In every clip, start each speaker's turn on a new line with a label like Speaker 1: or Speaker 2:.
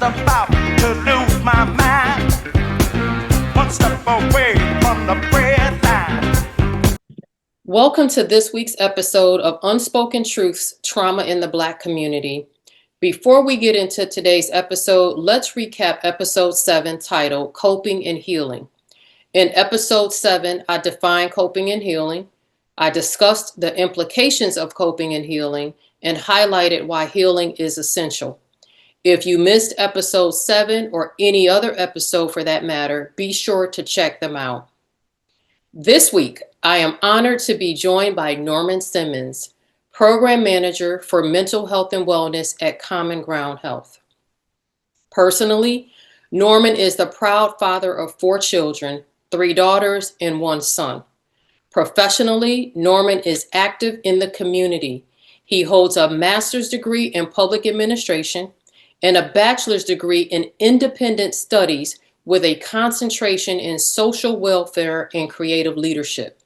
Speaker 1: about to lose my mind. One step away from the bread line.
Speaker 2: Welcome to this week's episode of Unspoken Truths, Trauma in the Black Community. Before we get into today's episode, let's recap episode 7 titled Coping and Healing. In episode 7, I defined coping and healing. I discussed the implications of coping and healing and highlighted why healing is essential. If you missed episode 7 or any other episode for that matter, be sure to check them out. This week, I am honored to be joined by Norman Simmons, Program Manager for Mental Health and Wellness at Common Ground Health. Personally, Norman is the proud father of 4 children, 3 daughters and 1 son. Professionally, Norman is active in the community. He holds a master's degree in public administration and a bachelor's degree in independent studies with a concentration in social welfare and creative leadership.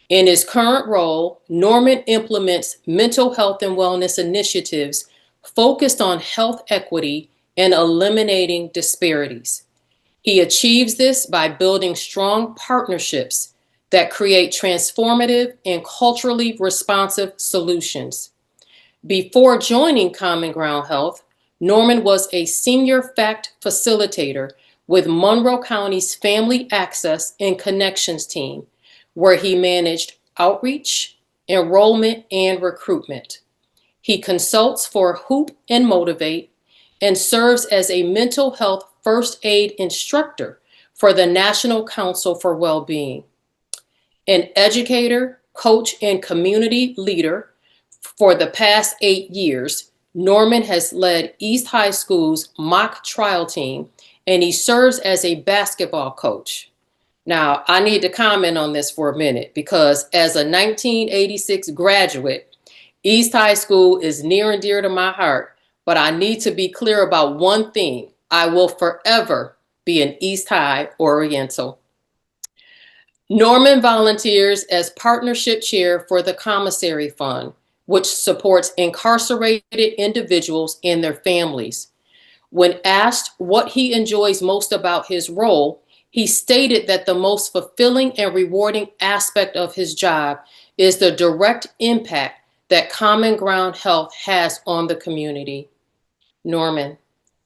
Speaker 2: In his current role, Norman implements mental health and wellness initiatives focused on health equity and eliminating disparities. He achieves this by building strong partnerships that create transformative and culturally responsive solutions. Before joining Common Ground Health, Norman was a senior FACT facilitator with Monroe County's Family Access and Connections team, where he managed outreach, enrollment, and recruitment. He consults for Hoop and Motivate and serves as a mental health first aid instructor for the National Council for Wellbeing. An educator, coach, and community leader for the past 8 years, Norman has led East High School's mock trial team, and he serves as a basketball coach. Now, I need to comment on this for a minute because as a 1986 graduate, East High School is near and dear to my heart, but I need to be clear about one thing. I will forever be an East High Oriental. Norman volunteers as partnership chair for the Commissary Fund, which supports incarcerated individuals and their families. When asked what he enjoys most about his role, he stated that the most fulfilling and rewarding aspect of his job is the direct impact that Common Ground Health has on the community. Norman,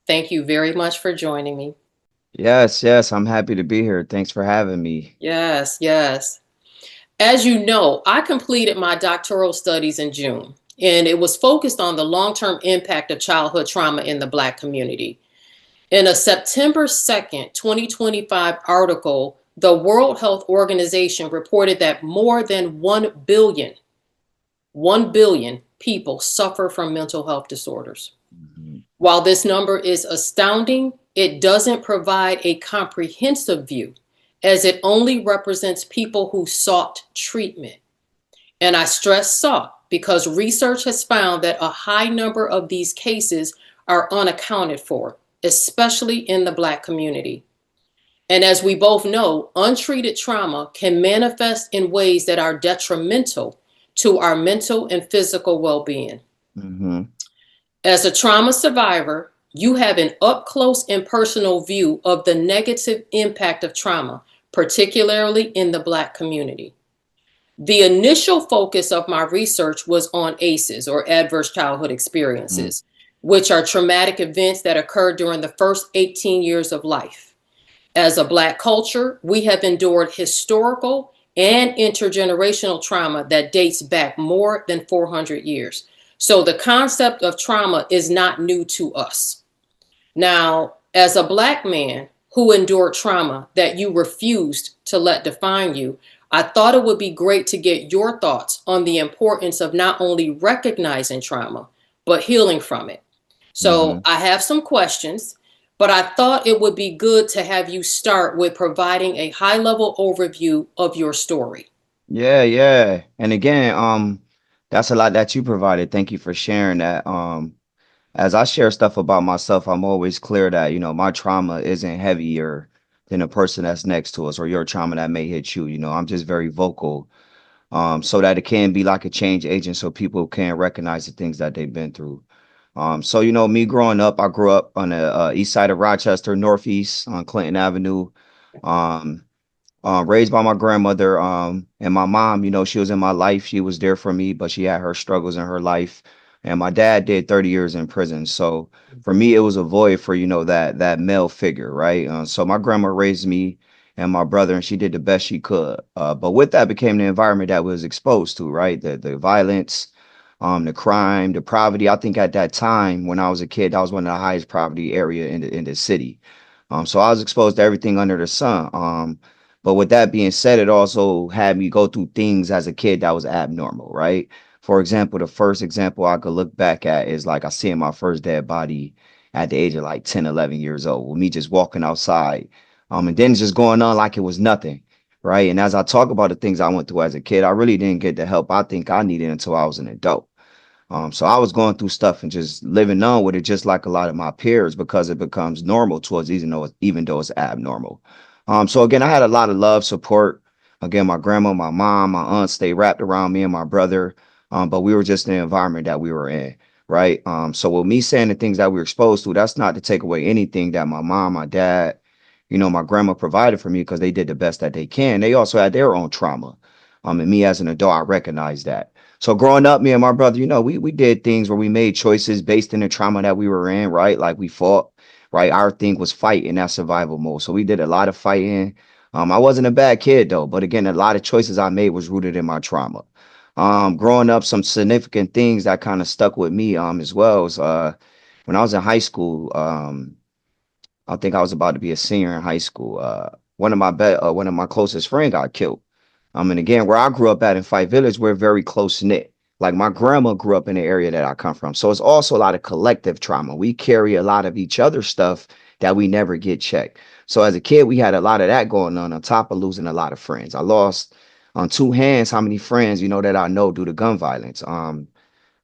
Speaker 2: thank you very much for joining me.
Speaker 3: Yes, I'm happy to be here. Thanks for having me.
Speaker 2: Yes. As you know, I completed my doctoral studies in June, and it was focused on the long-term impact of childhood trauma in the Black community. In a September 2nd, 2025 article, the World Health Organization reported that more than 1 billion people suffer from mental health disorders.
Speaker 3: Mm-hmm.
Speaker 2: While this number is astounding, it doesn't provide a comprehensive view, as it only represents people who sought treatment. And I stress sought because research has found that a high number of these cases are unaccounted for, especially in the Black community. And as we both know, untreated trauma can manifest in ways that are detrimental to our mental and physical well-being.
Speaker 3: Mm-hmm.
Speaker 2: As a trauma survivor, you have an up-close and personal view of the negative impact of trauma, particularly in the Black community. The initial focus of my research was on ACEs, or adverse childhood experiences, which are traumatic events that occur during the first 18 years of life. As a Black culture, we have endured historical and intergenerational trauma that dates back more than 400 years. So the concept of trauma is not new to us. Now, as a Black man who endured trauma that you refused to let define you, I thought it would be great to get your thoughts on the importance of not only recognizing trauma, but healing from it. So I have some questions, but I thought it would be good to have you start with providing a high-level overview of your story.
Speaker 3: Yeah. And again, that's a lot that you provided. Thank you for sharing that. As I share stuff about myself, I'm always clear that, my trauma isn't heavier than the person that's next to us or your trauma that may hit you. I'm just very vocal, so that it can be like a change agent so people can recognize the things that they've been through. So me growing up, I grew up on the east side of Rochester, northeast on Clinton Avenue. Um, Raised by my grandmother, and my mom, she was in my life. She was there for me, but she had her struggles in her life. And my dad did 30 years in prison. So for me, it was a void for, that male figure, right? So my grandma raised me and my brother, and she did the best she could. But with that became the environment that was exposed to, right? The violence, the crime, the poverty. I think at that time when I was a kid, that was one of the highest poverty area in the city. So I was exposed to everything under the sun. But with that being said, it also had me go through things as a kid that was abnormal, right? For example, the first example I could look back at is like I seen my first dead body at the age of like 10, 11 years old, with me just walking outside. And then just going on like it was nothing, right? And as I talk about the things I went through as a kid, I really didn't get the help I think I needed until I was an adult. So I was going through stuff and just living on with it, just like a lot of my peers, because it becomes normal to us, even though it's abnormal. So again, I had a lot of love, support. Again, my grandma, my mom, my aunts, they wrapped around me and my brother. But we were just in the environment that we were in, right? So with me saying the things that we were exposed to, that's not to take away anything that my mom, my dad, my grandma provided for me because they did the best that they can. They also had their own trauma. And me as an adult, I recognize that. So growing up, me and my brother, we did things where we made choices based in the trauma that we were in, right? Like we fought, right? Our thing was fight in that survival mode. So we did a lot of fighting. I wasn't a bad kid though, but again, a lot of choices I made was rooted in my trauma. Growing up, some significant things that kind of stuck with me, as well as when I was in high school. I think I was about to be a senior in high school. One of my closest friends got killed. And again, where I grew up at in Fight Village, we're very close knit. Like my grandma grew up in the area that I come from. So it's also a lot of collective trauma. We carry a lot of each other's stuff that we never get checked. So as a kid, we had a lot of that going on top of losing a lot of friends. I lost on two hands how many friends, that I know due to gun violence.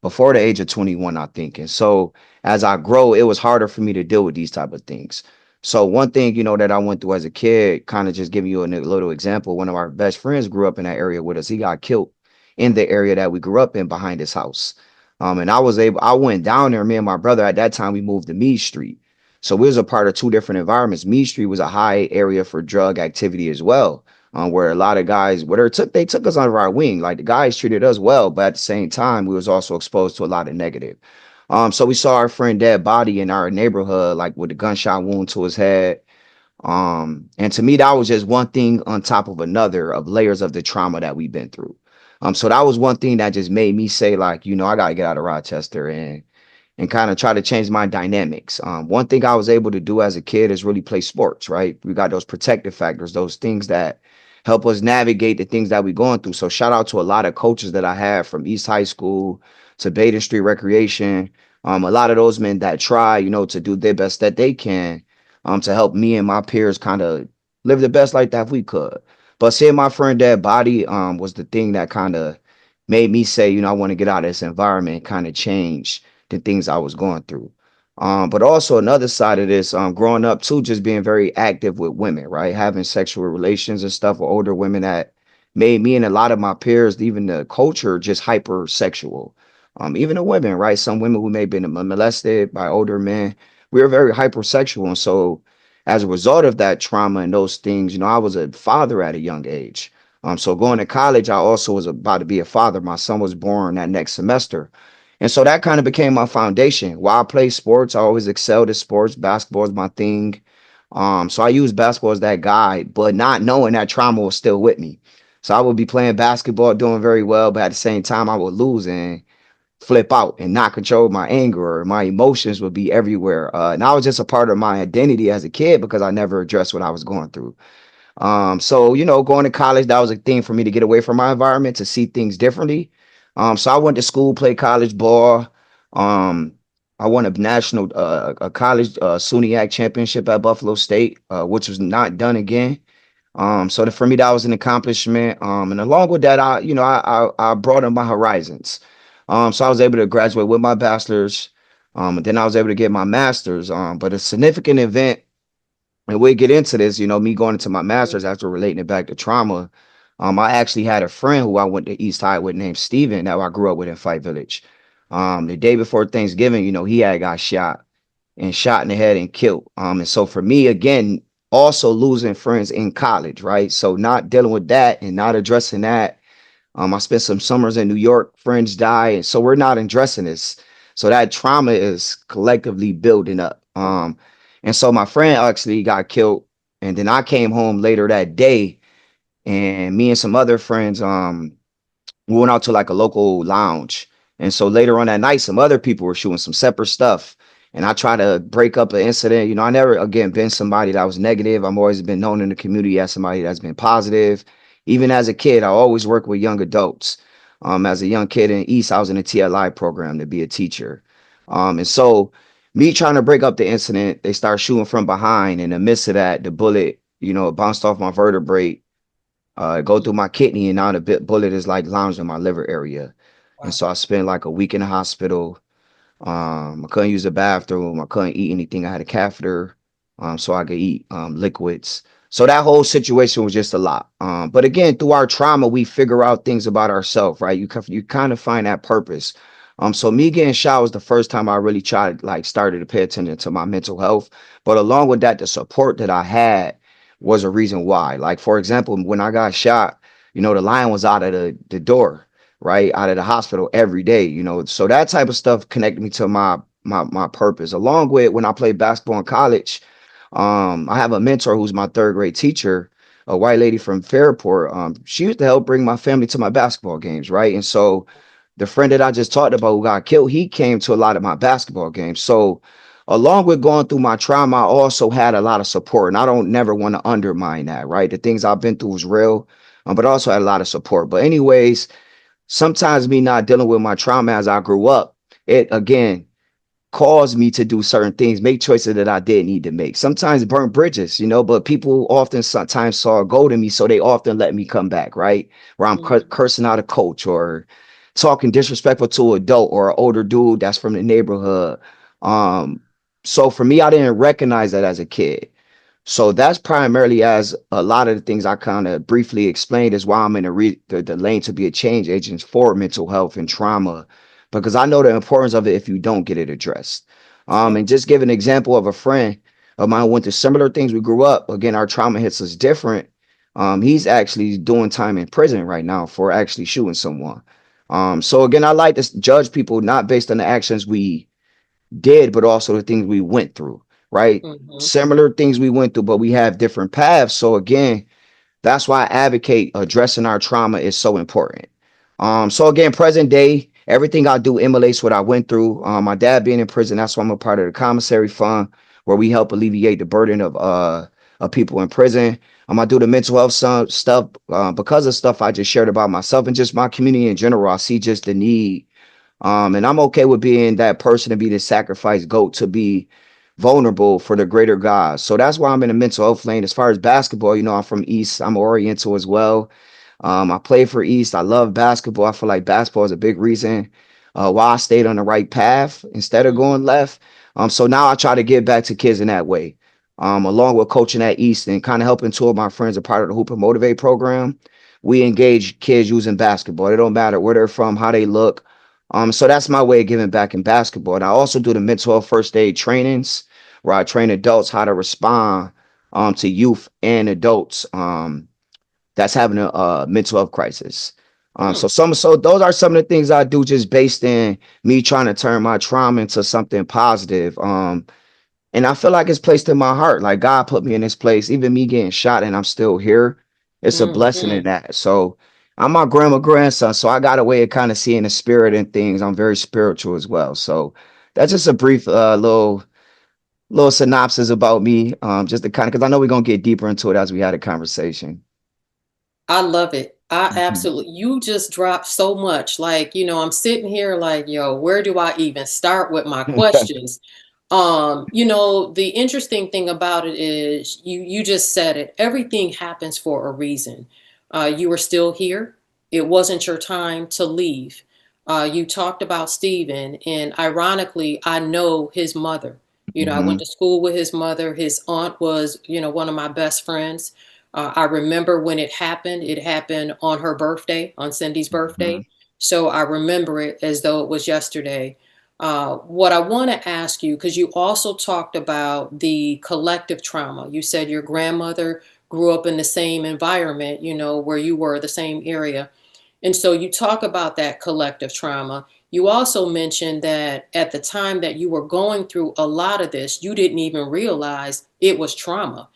Speaker 3: Before the age of 21, I think. And so as I grow, it was harder for me to deal with these type of things. So one thing, that I went through as a kid, kind of just giving you a little example, one of our best friends grew up in that area with us. He got killed in the area that we grew up in behind his house. And I went down there, me and my brother, at that time, we moved to Meade Street. So we was a part of two different environments. Meade Street was a high area for drug activity as well, where a lot of guys, they took us under our wing. Like the guys treated us well, but at the same time, we was also exposed to a lot of negative. So we saw our friend dead body in our neighborhood, like with a gunshot wound to his head. And to me, that was just one thing on top of another of layers of the trauma that we've been through. So that was one thing that just made me say, like, I gotta get out of Rochester and kind of try to change my dynamics. One thing I was able to do as a kid is really play sports, right? We got those protective factors, those things that help us navigate the things that we're going through. So shout out to a lot of coaches that I have from East High School to Baden Street Recreation. A lot of those men that try, to do their best that they can, to help me and my peers kind of live the best life that we could. But seeing my friend dead body, was the thing that kind of made me say, I want to get out of this environment, kind of change the things I was going through. But also another side of this, growing up too, just being very active with women, right? Having sexual relations and stuff with older women that made me and a lot of my peers, even the culture, just hypersexual. Even the women, right? Some women who may have been molested by older men, we were very hypersexual. And so as a result of that trauma and those things, I was a father at a young age. So going to college, I also was about to be a father. My son was born that next semester. And so that kind of became my foundation. While I played sports, I always excelled at sports. Basketball is my thing. So I used basketball as that guide, but not knowing that trauma was still with me. So I would be playing basketball, doing very well, but at the same time, I would lose and flip out and not control my anger, or my emotions would be everywhere. And I was just a part of my identity as a kid because I never addressed what I was going through. So going to college, that was a thing for me to get away from my environment, to see things differently. So I went to school, played college ball. Um, I won a college SUNYAC championship at Buffalo State, which was not done again. For me, that was an accomplishment. And along with that, I broadened my horizons. So I was able to graduate with my bachelor's. And then I was able to get my master's. But a significant event, and we'll get into this, me going into my master's after relating it back to trauma. I actually had a friend who I went to East High with named Steven that I grew up with in Fight Village. The day before Thanksgiving, he had got shot in the head and killed. And so for me, again, also losing friends in college, right? So not dealing with that and not addressing that. I spent some summers in New York, friends die, and so we're not addressing this. So that trauma is collectively building up. And so my friend actually got killed, and then I came home later that day, and me and some other friends, we went out to like a local lounge. And so later on that night, some other people were shooting some separate stuff. And I tried to break up an incident. I never, again, been somebody that was negative. I've always been known in the community as somebody that's been positive. Even as a kid, I always worked with young adults. As a young kid in East, I was in a TLI program to be a teacher. And so me trying to break up the incident, they start shooting from behind. In the midst of that, the bullet, bounced off my vertebrae, go through my kidney, and now the bullet is like lounged in my liver area. And
Speaker 2: Wow.
Speaker 3: so I spent like a week in the hospital. I couldn't use the bathroom. I couldn't eat anything. I had a catheter, so I could eat liquids. So that whole situation was just a lot. But again, through our trauma, we figure out things about ourselves, right? You kind of find that purpose. So me getting shot was the first time I really tried, like, started to pay attention to my mental health. But along with that, the support that I had was a reason why. Like, for example, when I got shot, the line was out of the door, right, out of the hospital every day. So that type of stuff connected me to my purpose. Along with when I played basketball in college, I have a mentor who's my third grade teacher, a white lady from Fairport. She used to help bring my family to my basketball games, right? And so the friend that I just talked about who got killed, he came to a lot of my basketball games. So along with going through my trauma, I also had a lot of support. And I don't never want to undermine that, right? The things I've been through was real, but I also had a lot of support. But anyways, sometimes me not dealing with my trauma as I grew up, it again caused me to do certain things, make choices that I didn't need to make. Sometimes burn bridges, but people often sometimes saw a gold in me, so they often let me come back, right? Where I'm
Speaker 2: Mhm.
Speaker 3: cursing out a coach or talking disrespectful to an adult or an older dude that's from the neighborhood. Um, so for me, I didn't recognize that as a kid. So that's primarily as a lot of the things I kind of briefly explained is why I'm in the lane to be a change agent for mental health and trauma, because I know the importance of it if you don't get it addressed.
Speaker 2: Yeah.
Speaker 3: And just give an example of a friend of mine who went through similar things. We grew up. Again, our trauma hits us different. He's actually doing time in prison right now for actually shooting someone. So again, I like to judge people not based on the actions we did, but also the things we went through, right?
Speaker 2: Mhm.
Speaker 3: Similar things we went through, but we have different paths. So again, that's why I advocate addressing our trauma is so important. So again, present day, everything I do emulates what I went through. My dad being in prison, that's why I'm a part of the commissary fund, where we help alleviate the burden of people in prison. I do the mental health stuff because of stuff I just shared about myself and just my community in general. I see just the need, and I'm okay with being that person to be the sacrifice goat to be vulnerable for the greater God. So that's why I'm in the mental health lane. As far as basketball, I'm from East. I'm Oriental as well. I play for East. I love basketball. I feel like basketball is a big reason why I stayed on the right path instead of
Speaker 2: Mhm.
Speaker 3: going left. So now I try to give back to kids in that way. Along with coaching at East and kind of helping two of my friends a part of the Hoop and Motivate program. We engage kids using basketball. It don't matter where they're from, how they look. So that's my way of giving back in basketball. And I also do the mental health first aid trainings where I train adults how to respond to youth and adults that's having a mental health crisis.
Speaker 2: Mm.
Speaker 3: So those are some of the things I do just based in me trying to turn my trauma into something positive. And I feel like it's placed in my heart. Like God put me in this place, even me getting shot and I'm still here. It's a blessing in
Speaker 2: Mhm.
Speaker 3: that. So I'm my grandson, so I got a way of kind of seeing the spirit in things. I'm very spiritual as well. So that's just a brief little synopsis about me. Just to kind of because I know we're gonna get deeper into it as we had a conversation.
Speaker 2: I love it. I
Speaker 3: Mhm.
Speaker 2: absolutely, you just dropped so much. Like, I'm sitting here like, yo, where do I even start with my questions? The interesting thing about it is you just said it. Everything happens for a reason. You were still here. It wasn't your time to leave. You talked about Stephen, and ironically, I know his mother. I went
Speaker 3: Mhm.
Speaker 2: to school with his mother. His aunt was, one of my best friends. I remember when it happened. It happened on her birthday, on Cindy's birthday.
Speaker 3: Mhm.
Speaker 2: So I remember it as though it was yesterday. What I want to ask you, because you also talked about the collective trauma. You said your grandmother grew up in the same environment, where you were, the same area. And so you talk about that collective trauma. You also mentioned that at the time that you were going through a lot of this, you didn't even realize it was trauma.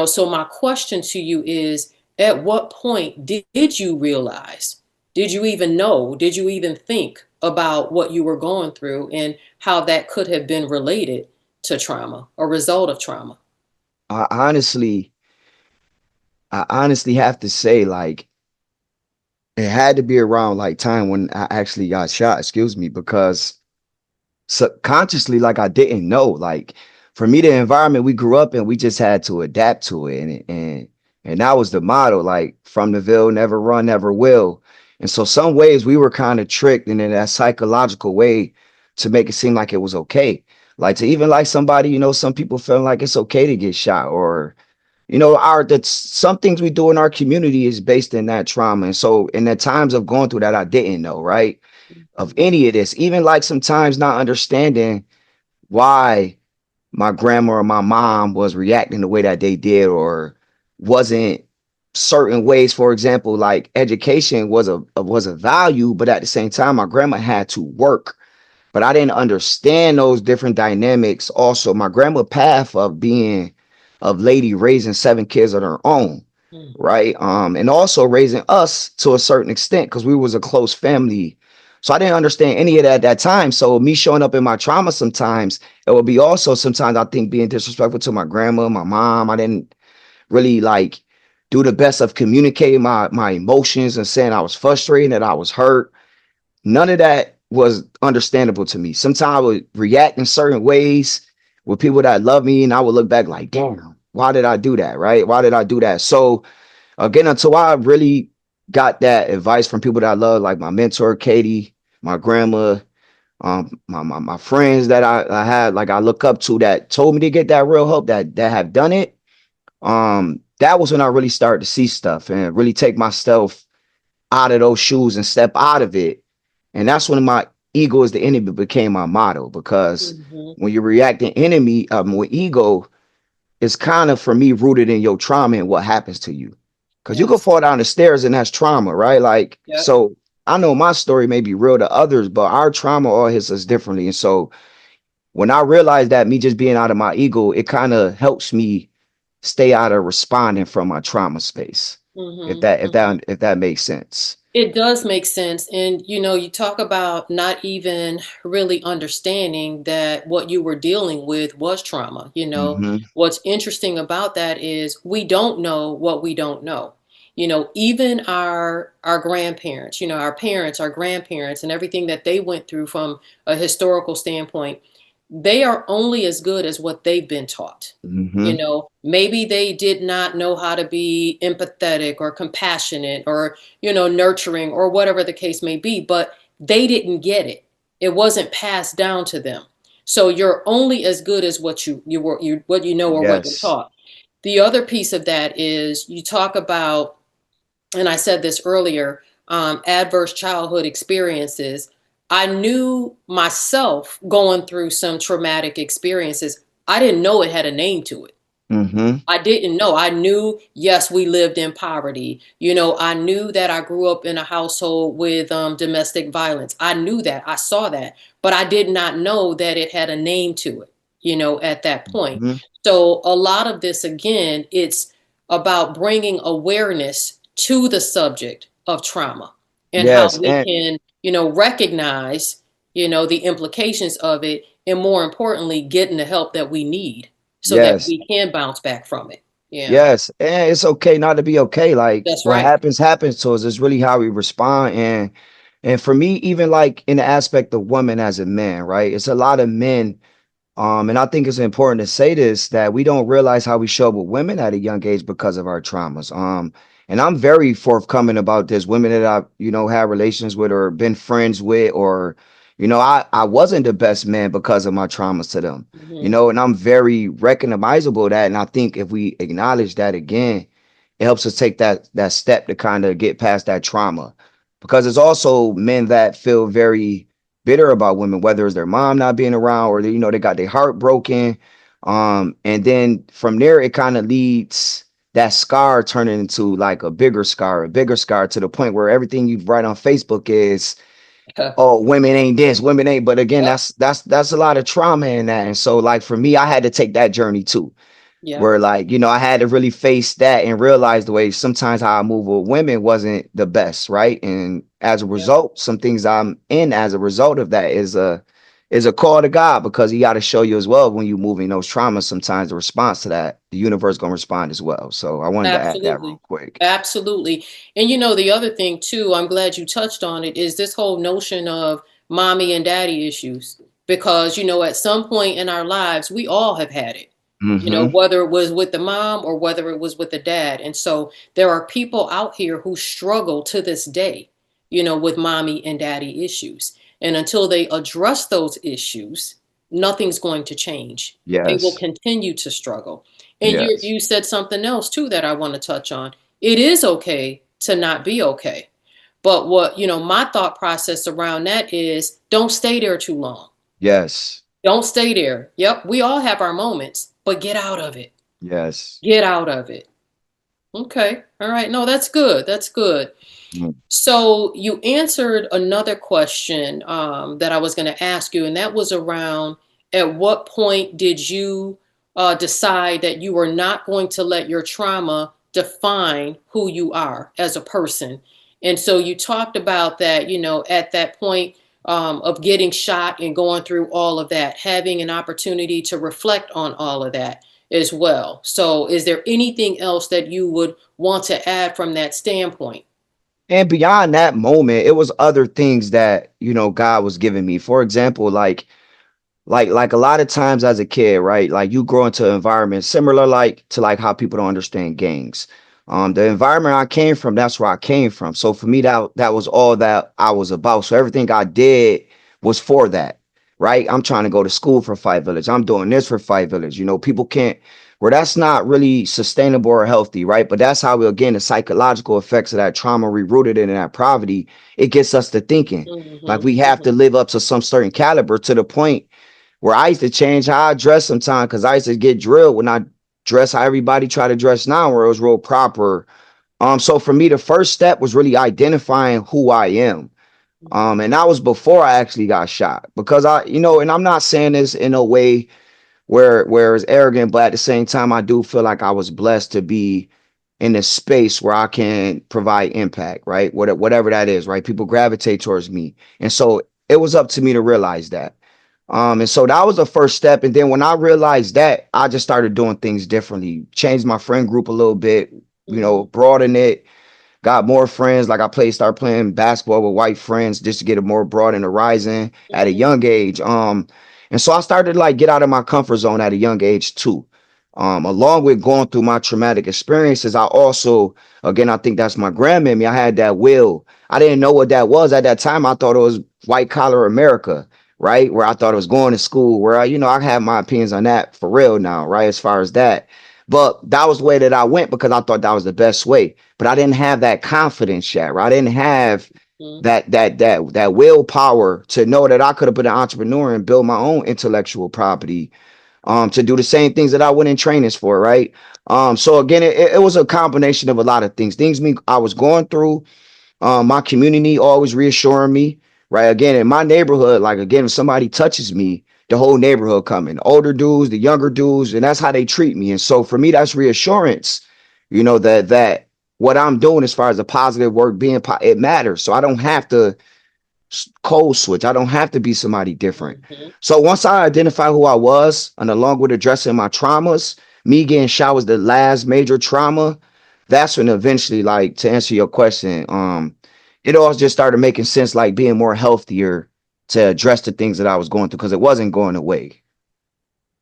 Speaker 2: So my question to you is, at what point did you realize? Did you even know? Did you even think about what you were going through and how that could have been related to trauma, or result of trauma?
Speaker 3: I honestly, I honestly have to say, like, it had to be around like time when I actually got shot, excuse me, because subconsciously, like I didn't know. Like for me, the environment we grew up in, we just had to adapt to it. And that was the motto, like from the Ville, never run, never will. And so some ways we were kind of tricked in that psychological way to make it seem like it was okay. Like to even like somebody, some people feel like it's okay to get shot, or our that some things we do in our community is based in that trauma. And so in the times of going through that, I didn't know, right? Of
Speaker 2: Mhm.
Speaker 3: any of this, even like sometimes not understanding why my grandma or my mom was reacting the way that they did, or wasn't certain ways. For example, like education was a value, but at the same time, my grandma had to work, but I didn't understand those different dynamics. Also, my grandma path of being of lady raising 7 kids of her own,
Speaker 2: Mhm.
Speaker 3: right? And also raising us to a certain extent because we was a close family. So I didn't understand any of that at that time. So me showing up in my trauma sometimes, it would be also sometimes I think being disrespectful to my grandma, my mom. I didn't really like do the best of communicating my emotions and saying I was frustrated, that I was hurt. None of that was understandable to me. Sometimes I would react in certain ways with people that love me, and I would look back like, damn, why did I do that? Right? Why did I do that? So again, until I really got that advice from people that I love, like my mentor, Katie, my grandma, my friends that I had, like I look up to, that told me to get that real help, that have done it. That was when I really started to see stuff and really take myself out of those shoes and step out of it. And that's when my ego is the enemy became my motto, because
Speaker 2: Mhm.
Speaker 3: when you react in enemy, with ego, it's kind of for me rooted in your trauma and what happens to you. Because you can
Speaker 2: Yes.
Speaker 3: fall down the stairs and that's trauma, right? Like,
Speaker 2: Yep.
Speaker 3: so I know my story may be real to others, but our trauma all hits us differently. And so when I realized that me just being out of my ego, it kind of helps me stay out of responding from my trauma space. If
Speaker 2: Mhm.
Speaker 3: that if
Speaker 2: Mhm.
Speaker 3: that if that makes sense.
Speaker 2: It does make sense. And you talk about not even really understanding that what you were dealing with was trauma.
Speaker 3: Hmm.
Speaker 2: What's interesting about that is we don't know what we don't know. Even our grandparents, our parents, our grandparents, and everything that they went through from a historical standpoint, they are only as good as what they've been taught.
Speaker 3: Hmm.
Speaker 2: Maybe they did not know how to be empathetic or compassionate or nurturing or whatever the case may be, but they didn't get it. It wasn't passed down to them. So you're only as good as what you know or what you're
Speaker 3: Yes.
Speaker 2: taught. The other piece of that is you talk about, and I said this earlier, adverse childhood experiences. I knew myself going through some traumatic experiences. I didn't know it had a name to it.
Speaker 3: Hmm.
Speaker 2: I didn't know. I knew, yes, we lived in poverty. I knew that I grew up in a household with domestic violence. I knew that. I saw that. But I did not know that it had a name to it, at that point.
Speaker 3: Hmm.
Speaker 2: So a lot of this, again, it's about bringing awareness to the subject of trauma and how
Speaker 3: Yes.
Speaker 2: we can, recognize, the implications of it, and more importantly, getting the help that we need so that
Speaker 3: Yes.
Speaker 2: we can bounce back from it. Yeah,
Speaker 3: Yes. And it's okay not to be okay. Like
Speaker 2: that's
Speaker 3: what
Speaker 2: right.
Speaker 3: happens to us. It's really how we respond. And for me, even like in the aspect of women as a man, right? It's a lot of men. And I think it's important to say this, that we don't realize how we show up with women at a young age because of our traumas. And I'm very forthcoming about this. Women that I've, had relations with or been friends with, or, I wasn't the best man because of my traumas to them,
Speaker 2: Hmm.
Speaker 3: and I'm very recognizable of that. And I think if we acknowledge that again, it helps us take that step to kind of get past that trauma. because it's also men that feel very bitter about women, whether it's their mom not being around or they got their heart broken. And then from there it kind of leads that scar turning into like a bigger scar to the point where everything you write on Facebook is, oh, women ain't this, women ain't. But again,
Speaker 2: Yep.
Speaker 3: that's a lot of trauma in that. And so like for me, I had to take that journey too,
Speaker 2: Yep.
Speaker 3: where like, I had to really face that and realize the way sometimes how I move with women wasn't the best, right? And as a
Speaker 2: Yep.
Speaker 3: result, some things I'm in as a result of that is a call to God, because he got to show you as well when you moving those traumas, sometimes the response to that, the universe gonna respond as well. So I wanted to add that real
Speaker 2: Absolutely.
Speaker 3: quick.
Speaker 2: Absolutely. And the other thing too, I'm glad you touched on it, is this whole notion of mommy and daddy issues. Because, at some point in our lives, we all have had it,
Speaker 3: Mm-hmm.
Speaker 2: whether it was with the mom or whether it was with the dad. And so there are people out here who struggle to this day, with mommy and daddy issues. And until they address those issues, nothing's going to change. They will
Speaker 3: Yes.
Speaker 2: continue to struggle. And you
Speaker 3: Yes.
Speaker 2: you said something else too that I want to touch on. It is okay to not be okay. But what, my thought process around that is, don't stay there too long.
Speaker 3: Yes.
Speaker 2: Don't stay there. Yep, we all have our moments, but get out of it.
Speaker 3: Yes.
Speaker 2: Get out of it. Okay. All right. No, that's good. That's good.
Speaker 3: Mm.
Speaker 2: So you answered another question that I was going to ask you, and that was around, at what point did you decide that you were not going to let your trauma define who you are as a person? And so you talked about that, at that point of getting shot and going through all of that, having an opportunity to reflect on all of that as well. So is there anything else that you would want to add from that standpoint?
Speaker 3: And beyond that moment, it was other things that, God was giving me. For example, like a lot of times as a kid, right? Like you grow into an environment similar like to like how people don't understand gangs. The environment I came from, that's where I came from. So for me, that was all that I was about. So everything I did was for that, right? I'm trying to go to school for Fight Village. I'm doing this for Fight Village. People can't, where that's not really sustainable or healthy, right? But that's how we, again, the psychological effects of that trauma rooted in that poverty, it gets us to thinking like
Speaker 2: Hmm.
Speaker 3: we have to
Speaker 2: Hmm.
Speaker 3: live up to some certain caliber, to the point where I used to change how I dress sometimes, because I used to get drilled when I dress how everybody try to dress now, where it was real proper. So for me, the first step was really identifying who I am. And that was before I actually got shot, because and I'm not saying this in a way where it's arrogant, but at the same time, I do feel like I was blessed to be in a space where I can provide impact, right? Whatever that is, right? People gravitate towards me. And so it was up to me to realize that. And so that was the first step. And then when I realized that, I just started doing things differently, changed my friend group a little bit,
Speaker 2: Hmm.
Speaker 3: broaden it, got more friends. Like started playing basketball with white friends just to get a more broad and horizon at a
Speaker 2: Hmm.
Speaker 3: young age. And so I started to like get out of my comfort zone at a young age too. Along with going through my traumatic experiences, I also, again, I think that's my grandmammy. I had that will. I didn't know what that was at that time. I thought it was white collar America, right? Where I thought it was going to school, where I have my opinions on that for real now, right? As far as that. But that was the way that I went because I thought that was the best way. But I didn't have that confidence yet, right? I didn't have
Speaker 2: Hmm.
Speaker 3: that willpower to know that I could have been an entrepreneur and build my own intellectual property, to do the same things that I went in trainings for, right? So again, it was a combination of a lot of things me I was going through, my community always reassuring me, right? Again, in my neighborhood, like again, if somebody touches me, the whole neighborhood coming, older dudes, the younger dudes, and that's how they treat me. And so for me, that's reassurance, that what I'm doing as far as the positive work being, it matters. So I don't have to code switch. I don't have to be somebody different.
Speaker 2: Hmm.
Speaker 3: So once I identify who I was, and along with addressing my traumas, me getting shot was the last major trauma. That's when eventually, like to answer your question, it all just started making sense, like being more healthier to address the things that I was going through because it wasn't going away.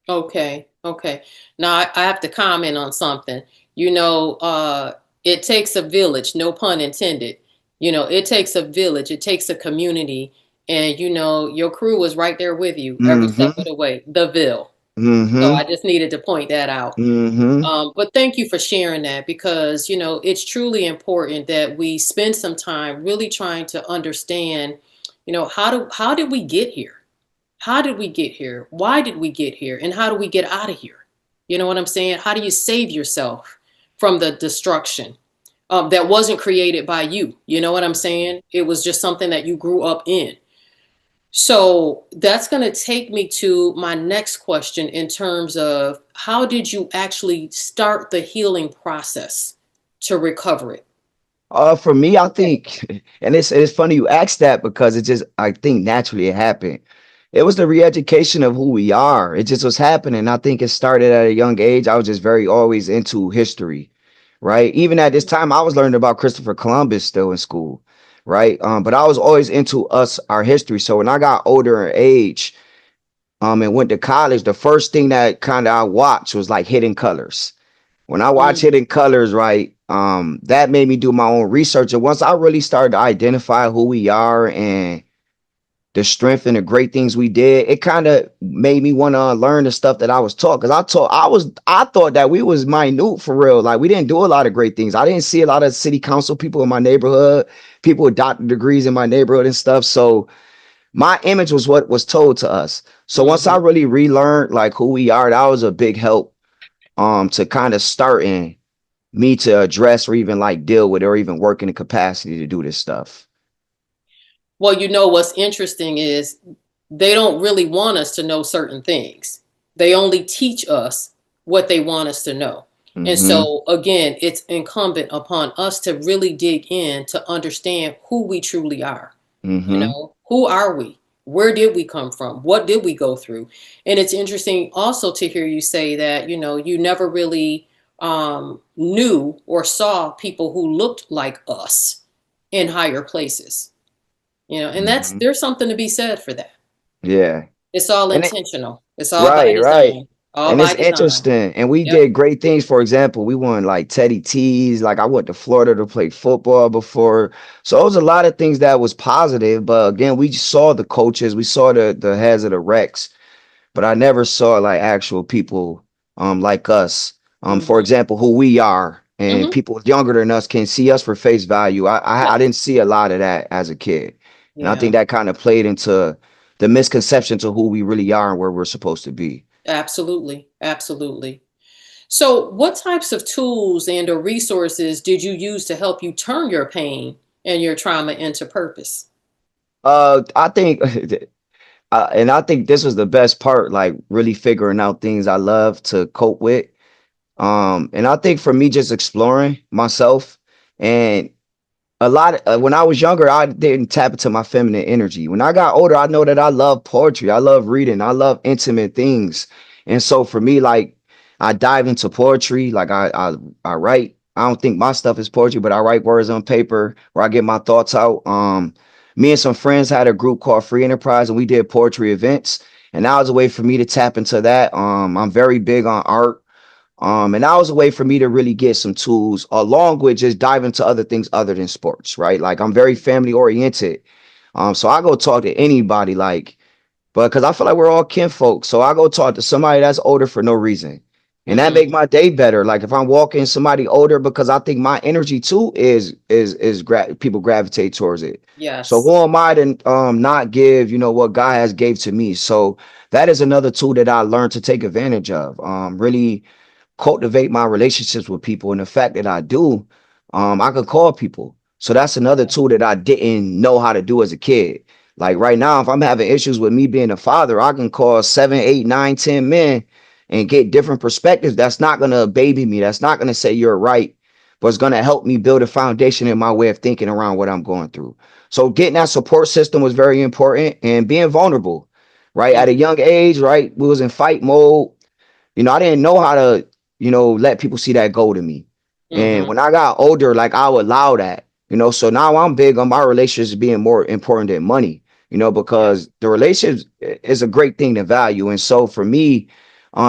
Speaker 2: Okay. Okay. Now I have to comment on something. You know, it takes a village, no pun intended. It takes a village, it takes a community, and your crew was right there with you every step
Speaker 3: Mm-hmm.
Speaker 2: of the way. The Ville. So
Speaker 3: Mm-hmm.
Speaker 2: I just needed to point that out.
Speaker 3: Mm-hmm.
Speaker 2: But thank you for sharing that, because, it's truly important that we spend some time really trying to understand, how did we get here? How did we get here? Why did we get here? And how do we get out of here? You know what I'm saying? How do you save yourself from the destruction that wasn't created by you? You know what I'm saying? It was just something that you grew up in. So that's going to take me to my next question in terms of how did you actually start the healing process to recover it?
Speaker 3: For me, I think, and it's funny you asked that because it just I think naturally it happened. It was the re-education of who we are. It just was happening. I think it started at a young age. I was just very always into history, right? Even at this time, I was learning about Christopher Columbus still in school, right? But I was always into our history. So when I got older in age, and went to college, the first thing that kind of I watched was like Hidden Colors. When I watch
Speaker 2: Mm,
Speaker 3: Hidden Colors, right, that made me do my own research. And once I really started to identify who we are and the strength and the great things we did, it kind of made me want to learn the stuff that I was taught. Because I thought that we was minute for real. Like we didn't do a lot of great things. I didn't see a lot of city council people in my neighborhood, people with doctorate degrees in my neighborhood and stuff. So my image was what was told to us. So once I
Speaker 2: mhm.
Speaker 3: really relearned like who we are, that was a big help to kind of starting me to address or even like deal with or even work in the capacity to do this stuff.
Speaker 2: Well, what's interesting is they don't really want us to know certain things. They only teach us what they want us to know. And
Speaker 3: Mm-hmm.
Speaker 2: so, again, it's incumbent upon us to really dig in to understand who we truly are.
Speaker 3: Mm-hmm.
Speaker 2: Who are we? Where did we come from? What did we go through? And it's interesting also to hear you say that, you never really knew or saw people who looked like us in higher places, and
Speaker 3: Mm-hmm.
Speaker 2: there's something to be said for that.
Speaker 3: Yeah.
Speaker 2: It's all
Speaker 3: And it,
Speaker 2: intentional. It's all by
Speaker 3: right, right.
Speaker 2: design. All
Speaker 3: And
Speaker 2: by
Speaker 3: it's
Speaker 2: design.
Speaker 3: interesting. And we
Speaker 2: Yep.
Speaker 3: did great things. For example, we won like Teddy T's. Like I went to Florida to play football before. So it was a lot of things that was positive. But again, we saw the coaches, we saw the heads of the Rex, but I never saw like actual people like us. For
Speaker 2: Mm-hmm.
Speaker 3: example, who we are and
Speaker 2: Mm-hmm.
Speaker 3: people younger than us can see us for face value. I
Speaker 2: Yes.
Speaker 3: didn't see a lot of that as a kid. And I
Speaker 2: Yeah.
Speaker 3: think that kind of played into the misconception to who we really are and where we're supposed to be.
Speaker 2: Absolutely. Absolutely. So, what types of tools and or resources did you use to help you turn your pain and your trauma into purpose?
Speaker 3: I think and I think this was the best part, like really figuring out things I love to cope with. And I think for me, just exploring myself and when I was younger, I didn't tap into my feminine energy. When I got older, I know that I love poetry. I love reading. I love intimate things. And so for me, like I dive into poetry. Like I write. I don't think my stuff is poetry, but I write words on paper where I get my thoughts out. Me and some friends had a group called Free Enterprise and we did poetry events. And that was a way for me to tap into that. I'm very big on art. And that was a way for me to really get some tools along with just dive into other things other than sports, right? Like I'm very family oriented. So I go talk to anybody, like, but because I feel like we're all kinfolk. So I go talk to somebody that's older for no reason. And that
Speaker 2: Mm-hmm.
Speaker 3: make my day better. Like if I'm walking somebody older, because I think my energy too is people gravitate towards it. So
Speaker 2: Yes.
Speaker 3: who am I to not give, what God has gave to me? So that is another tool that I learned to take advantage of. Really cultivate my relationships with people. And the fact that I do, I could call people. So that's another
Speaker 2: Yeah.
Speaker 3: tool that I didn't know how to do as a kid. Like right now, if I'm having issues with me being a father, I can call 7, 8, 9, 10 men and get different perspectives. That's not gonna baby me. That's not gonna say you're right, but it's gonna help me build a foundation in my way of thinking around what I'm going through. So getting that support system was very important and being vulnerable, right? At a
Speaker 2: Mm-hmm.
Speaker 3: young age, right? We was in fight mode. I didn't know how to, let people see that goal to me. And
Speaker 2: Mm-hmm.
Speaker 3: when I got older, like I would allow that, so now I'm big on my relationships being more important than money,
Speaker 2: Yeah.
Speaker 3: because the relationship is a great thing to value. And so for me,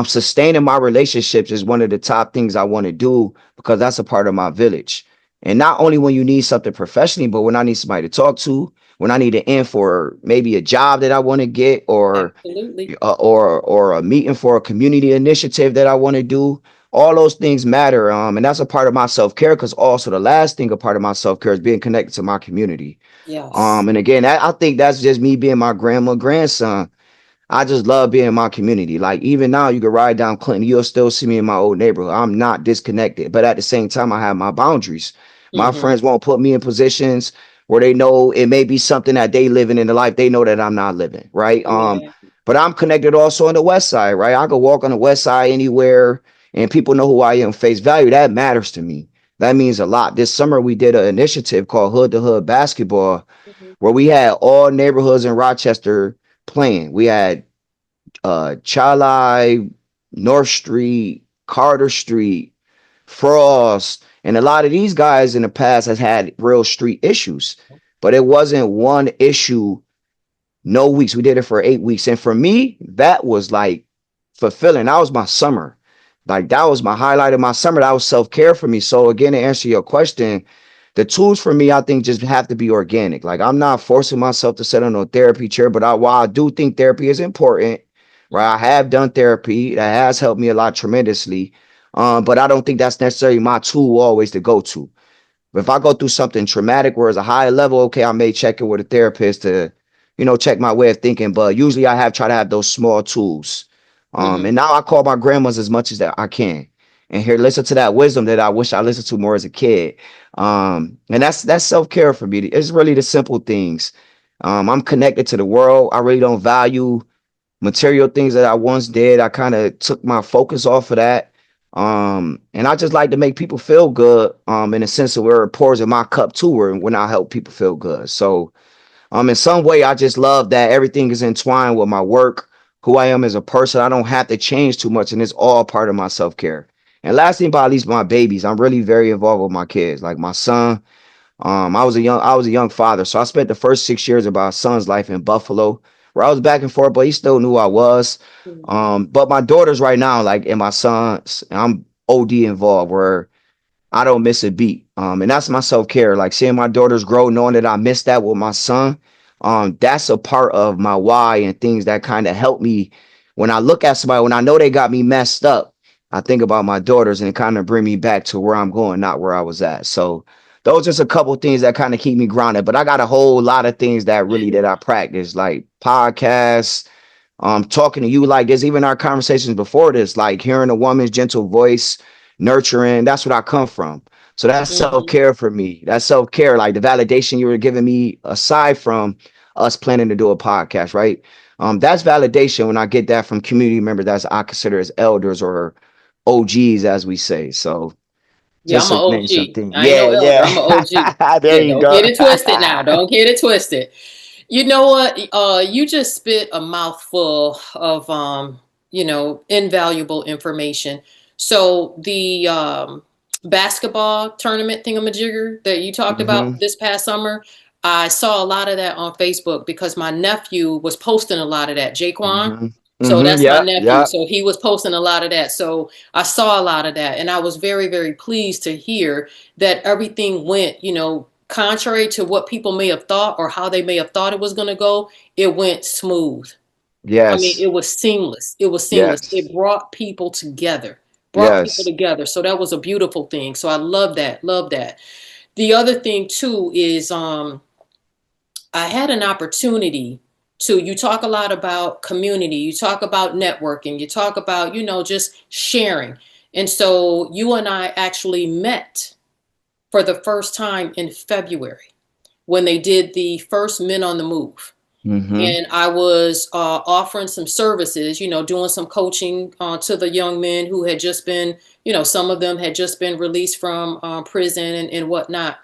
Speaker 3: sustaining my relationships is one of the top things I want to do because that's a part of my village. And not only when you need something professionally, but when I need somebody to talk to, when I need to end for maybe a job that I want to get,
Speaker 2: Absolutely.
Speaker 3: or a meeting for a community initiative that I want to do. All those things matter. And that's a part of my self-care, because also the last thing, a part of my self-care, is being connected to my community.
Speaker 2: Yes.
Speaker 3: And again, I think that's just me being my grandma grandson. I just love being in my community. Like even now, you can ride down Clinton, you'll still see me in my old neighborhood. I'm not disconnected, but at the same time, I have my boundaries. My
Speaker 2: Mm-hmm.
Speaker 3: friends won't put me in positions where they know it may be something that they living in the life they know that I'm not living, right?
Speaker 2: Yeah.
Speaker 3: But I'm connected also on the west side, right? I could walk on the west side anywhere, and people know who I am face value. That matters to me. That means a lot. This summer we did an initiative called Hood to Hood Basketball,
Speaker 2: Mm-hmm.
Speaker 3: where we had all neighborhoods in Rochester playing. We had Chalai, North Street, Carter Street, Frost, and a lot of these guys in the past has had real street issues, but it wasn't one issue. No weeks. We did it for 8 weeks, and for me, that was like fulfilling. That was my summer. Like that was my highlight of my summer. That was self care for me. So again, to answer your question, the tools for me, I think, just have to be organic. Like I'm not forcing myself to sit on a therapy chair, but while I do think therapy is important, right? I have done therapy that has helped me a lot tremendously. But I don't think that's necessarily my tool always to go to. But if I go through something traumatic where it's a high level, okay, I may check it with a therapist to, check my way of thinking. But usually I have try to have those small tools.
Speaker 2: Mm-hmm.
Speaker 3: And now I call my grandmas as much as that I can. And here, listen to that wisdom that I wish I listened to more as a kid. And that's self-care for me. It's really the simple things. I'm connected to the world. I really don't value material things that I once did. I kind of took my focus off of that. And I just like to make people feel good, in a sense of where it pours in my cup too, or when I help people feel good. So, in some way, I just love that everything is entwined with my work, who I am as a person. I don't have to change too much, and it's all part of my self-care. And last thing but not least, my babies. I'm really very involved with my kids. Like my son, I was a young father, so I spent the first 6 years of my son's life in Buffalo, where I was back and forth, but he still knew who I was. But my daughters right now, like, and my sons, I'm OD involved, where I don't miss a beat. And that's my self-care. Like seeing my daughters grow, knowing that I missed that with my son. That's a part of my why and things that kind of help me when I look at somebody, when I know they got me messed up. I think about my daughters and it kind of bring me back to where I'm going, not where I was at. So those are just a couple things that kind of keep me grounded. But I got a whole lot of things that I practice, like podcasts, talking to you like this, even our conversations before this, like hearing a woman's gentle voice, nurturing, that's what I come from. So that's
Speaker 2: Mm-hmm.
Speaker 3: self-care for me. That's self-care, like the validation you were giving me aside from us planning to do a podcast, right? That's validation when I get that from community members that's I consider as elders or OGs, as we say. So
Speaker 2: Yeah,
Speaker 3: just
Speaker 2: I'm an
Speaker 3: to name
Speaker 2: OG.
Speaker 3: something.
Speaker 2: I ain't no
Speaker 3: Yeah,
Speaker 2: elder. I'm an OG.
Speaker 3: yeah. There
Speaker 2: Yeah,
Speaker 3: you
Speaker 2: don't
Speaker 3: go.
Speaker 2: get it twisted now. Don't get it twisted. You know what? You just spit a mouthful of invaluable information. So the basketball tournament thingamajigger that you talked about
Speaker 3: Hmm.
Speaker 2: this past summer, I saw a lot of that on Facebook because my nephew was posting a lot of that. Jaquan.
Speaker 3: Hmm.
Speaker 2: So
Speaker 3: Hmm.
Speaker 2: that's my
Speaker 3: Yeah,
Speaker 2: nephew.
Speaker 3: yeah.
Speaker 2: So he was posting a lot of that. So I saw a lot of that, and I was very, very pleased to hear that everything went, contrary to what people may have thought or how they may have thought it was going to go. It went smooth. I mean,
Speaker 3: Yes.
Speaker 2: it was seamless. It was seamless.
Speaker 3: Yes.
Speaker 2: It brought people together. Brought people
Speaker 3: Yes.
Speaker 2: together. So that was a beautiful thing. So I love that. Love that. The other thing too is I had an opportunity to, you talk a lot about community, you talk about networking, you talk about, just sharing. And so you and I actually met for the first time in February when they did the first Men on the Move.
Speaker 3: Hmm.
Speaker 2: And I was offering some services, doing some coaching to the young men who had just been, some of them had just been released from prison and whatnot.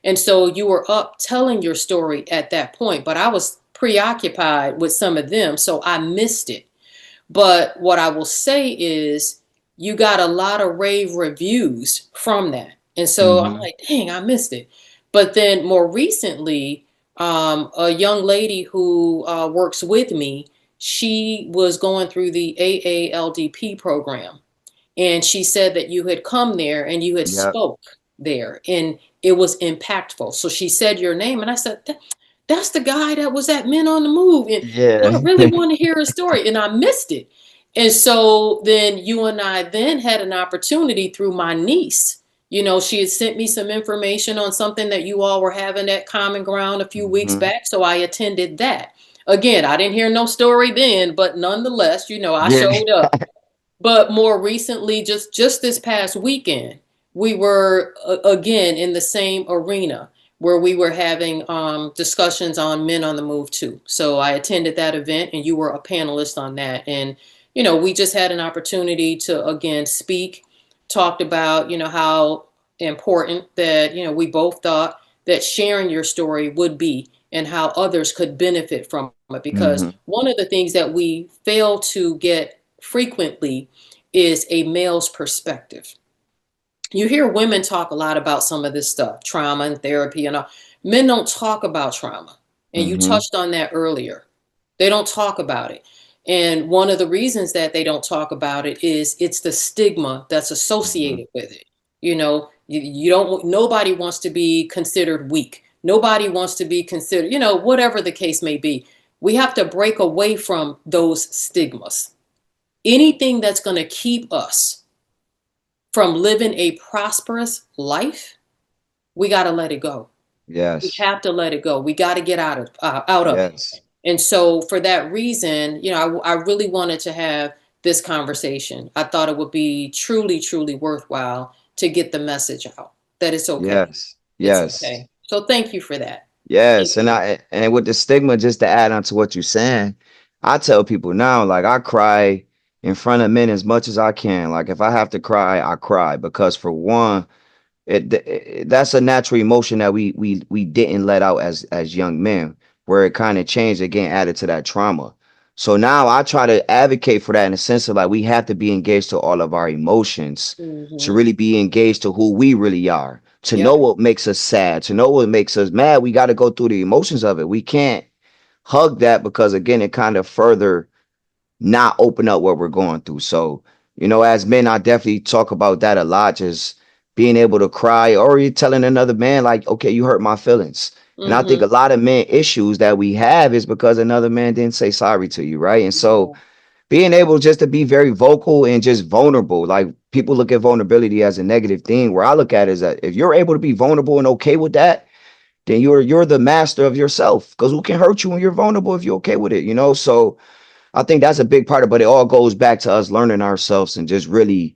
Speaker 2: And so you were up telling your story at that point, but I was preoccupied with some of them, so I missed it. But what I will say is you got a lot of rave reviews from that. And so I'm
Speaker 3: Hmm.
Speaker 2: like, dang, I missed it. But then more recently, a young lady who works with me, she was going through the AALDP program. And she said that you had come there and you had
Speaker 3: Yep.
Speaker 2: spoke there and it was impactful. So she said your name and I said, that's the guy that was at Men on the Move. And I
Speaker 3: Yeah.
Speaker 2: really want to hear his story. And I missed it. And so then you and I then had an opportunity through my niece. You know, she had sent me some information on something that you all were having at Common Ground a few weeks
Speaker 3: Hmm.
Speaker 2: back. So I attended that. Again, I didn't hear no story then, but nonetheless, you know, I
Speaker 3: Yeah.
Speaker 2: showed up. But more recently, just this past weekend, we were again in the same arena where we were having discussions on Men on the Move too. So I attended that event, and you were a panelist on that. And you know, we just had an opportunity to again speak, talked about how important that we both thought that sharing your story would be, and how others could benefit from it. Because
Speaker 3: Hmm.
Speaker 2: one of the things that we fail to get frequently is a male's perspective. You hear women talk a lot about some of this stuff, trauma and therapy and all. Men don't talk about trauma. And you
Speaker 3: Hmm.
Speaker 2: touched on that earlier. They don't talk about it. And one of the reasons that they don't talk about it is it's the stigma that's
Speaker 3: Hmm.
Speaker 2: associated with it. You don't, nobody wants to be considered weak. Nobody wants to be considered, whatever the case may be. We have to break away from those stigmas. Anything that's going to keep us from living a prosperous life, we got to let it go. We
Speaker 3: Yes.
Speaker 2: have to let it go. We got to get out of it.
Speaker 3: Yes.
Speaker 2: And so for that reason, I really wanted to have this conversation. I thought it would be truly, truly worthwhile to get the message out that it's okay.
Speaker 3: Yes.
Speaker 2: It's
Speaker 3: Yes.
Speaker 2: okay. So thank you for that. Thank
Speaker 3: Yes. And
Speaker 2: you.
Speaker 3: with the stigma, just to add on to what you're saying, I tell people now, like I cry in front of men as much as I can. Like if I have to cry, I cry because for one, that's a natural emotion that we didn't let out as young men, where it kind of changed again, added to that trauma. So now I try to advocate for that in the sense of like we have to be engaged to all of our emotions, to
Speaker 2: Mm-hmm.
Speaker 3: really be engaged to who we really are, to know
Speaker 2: Yep.
Speaker 3: what makes us sad, to know what makes us mad. We got to go through the emotions of it. We can't hug that because again it kind of further not open up what we're going through. So, as men, I definitely talk about that a lot, just being able to cry or you telling another man, like, okay, you hurt my feelings. And I think
Speaker 2: Mm-hmm.
Speaker 3: a lot of men issues that we have is because another man didn't say sorry to you, right? And so
Speaker 2: Yeah.
Speaker 3: being able just to be very vocal and just vulnerable, like people look at vulnerability as a negative thing, where I look at it is that if you're able to be vulnerable and okay with that, then you're the master of yourself. Because who can hurt you when you're vulnerable if you're okay with it, So I think that's a big part of it, but it all goes back to us learning ourselves and just really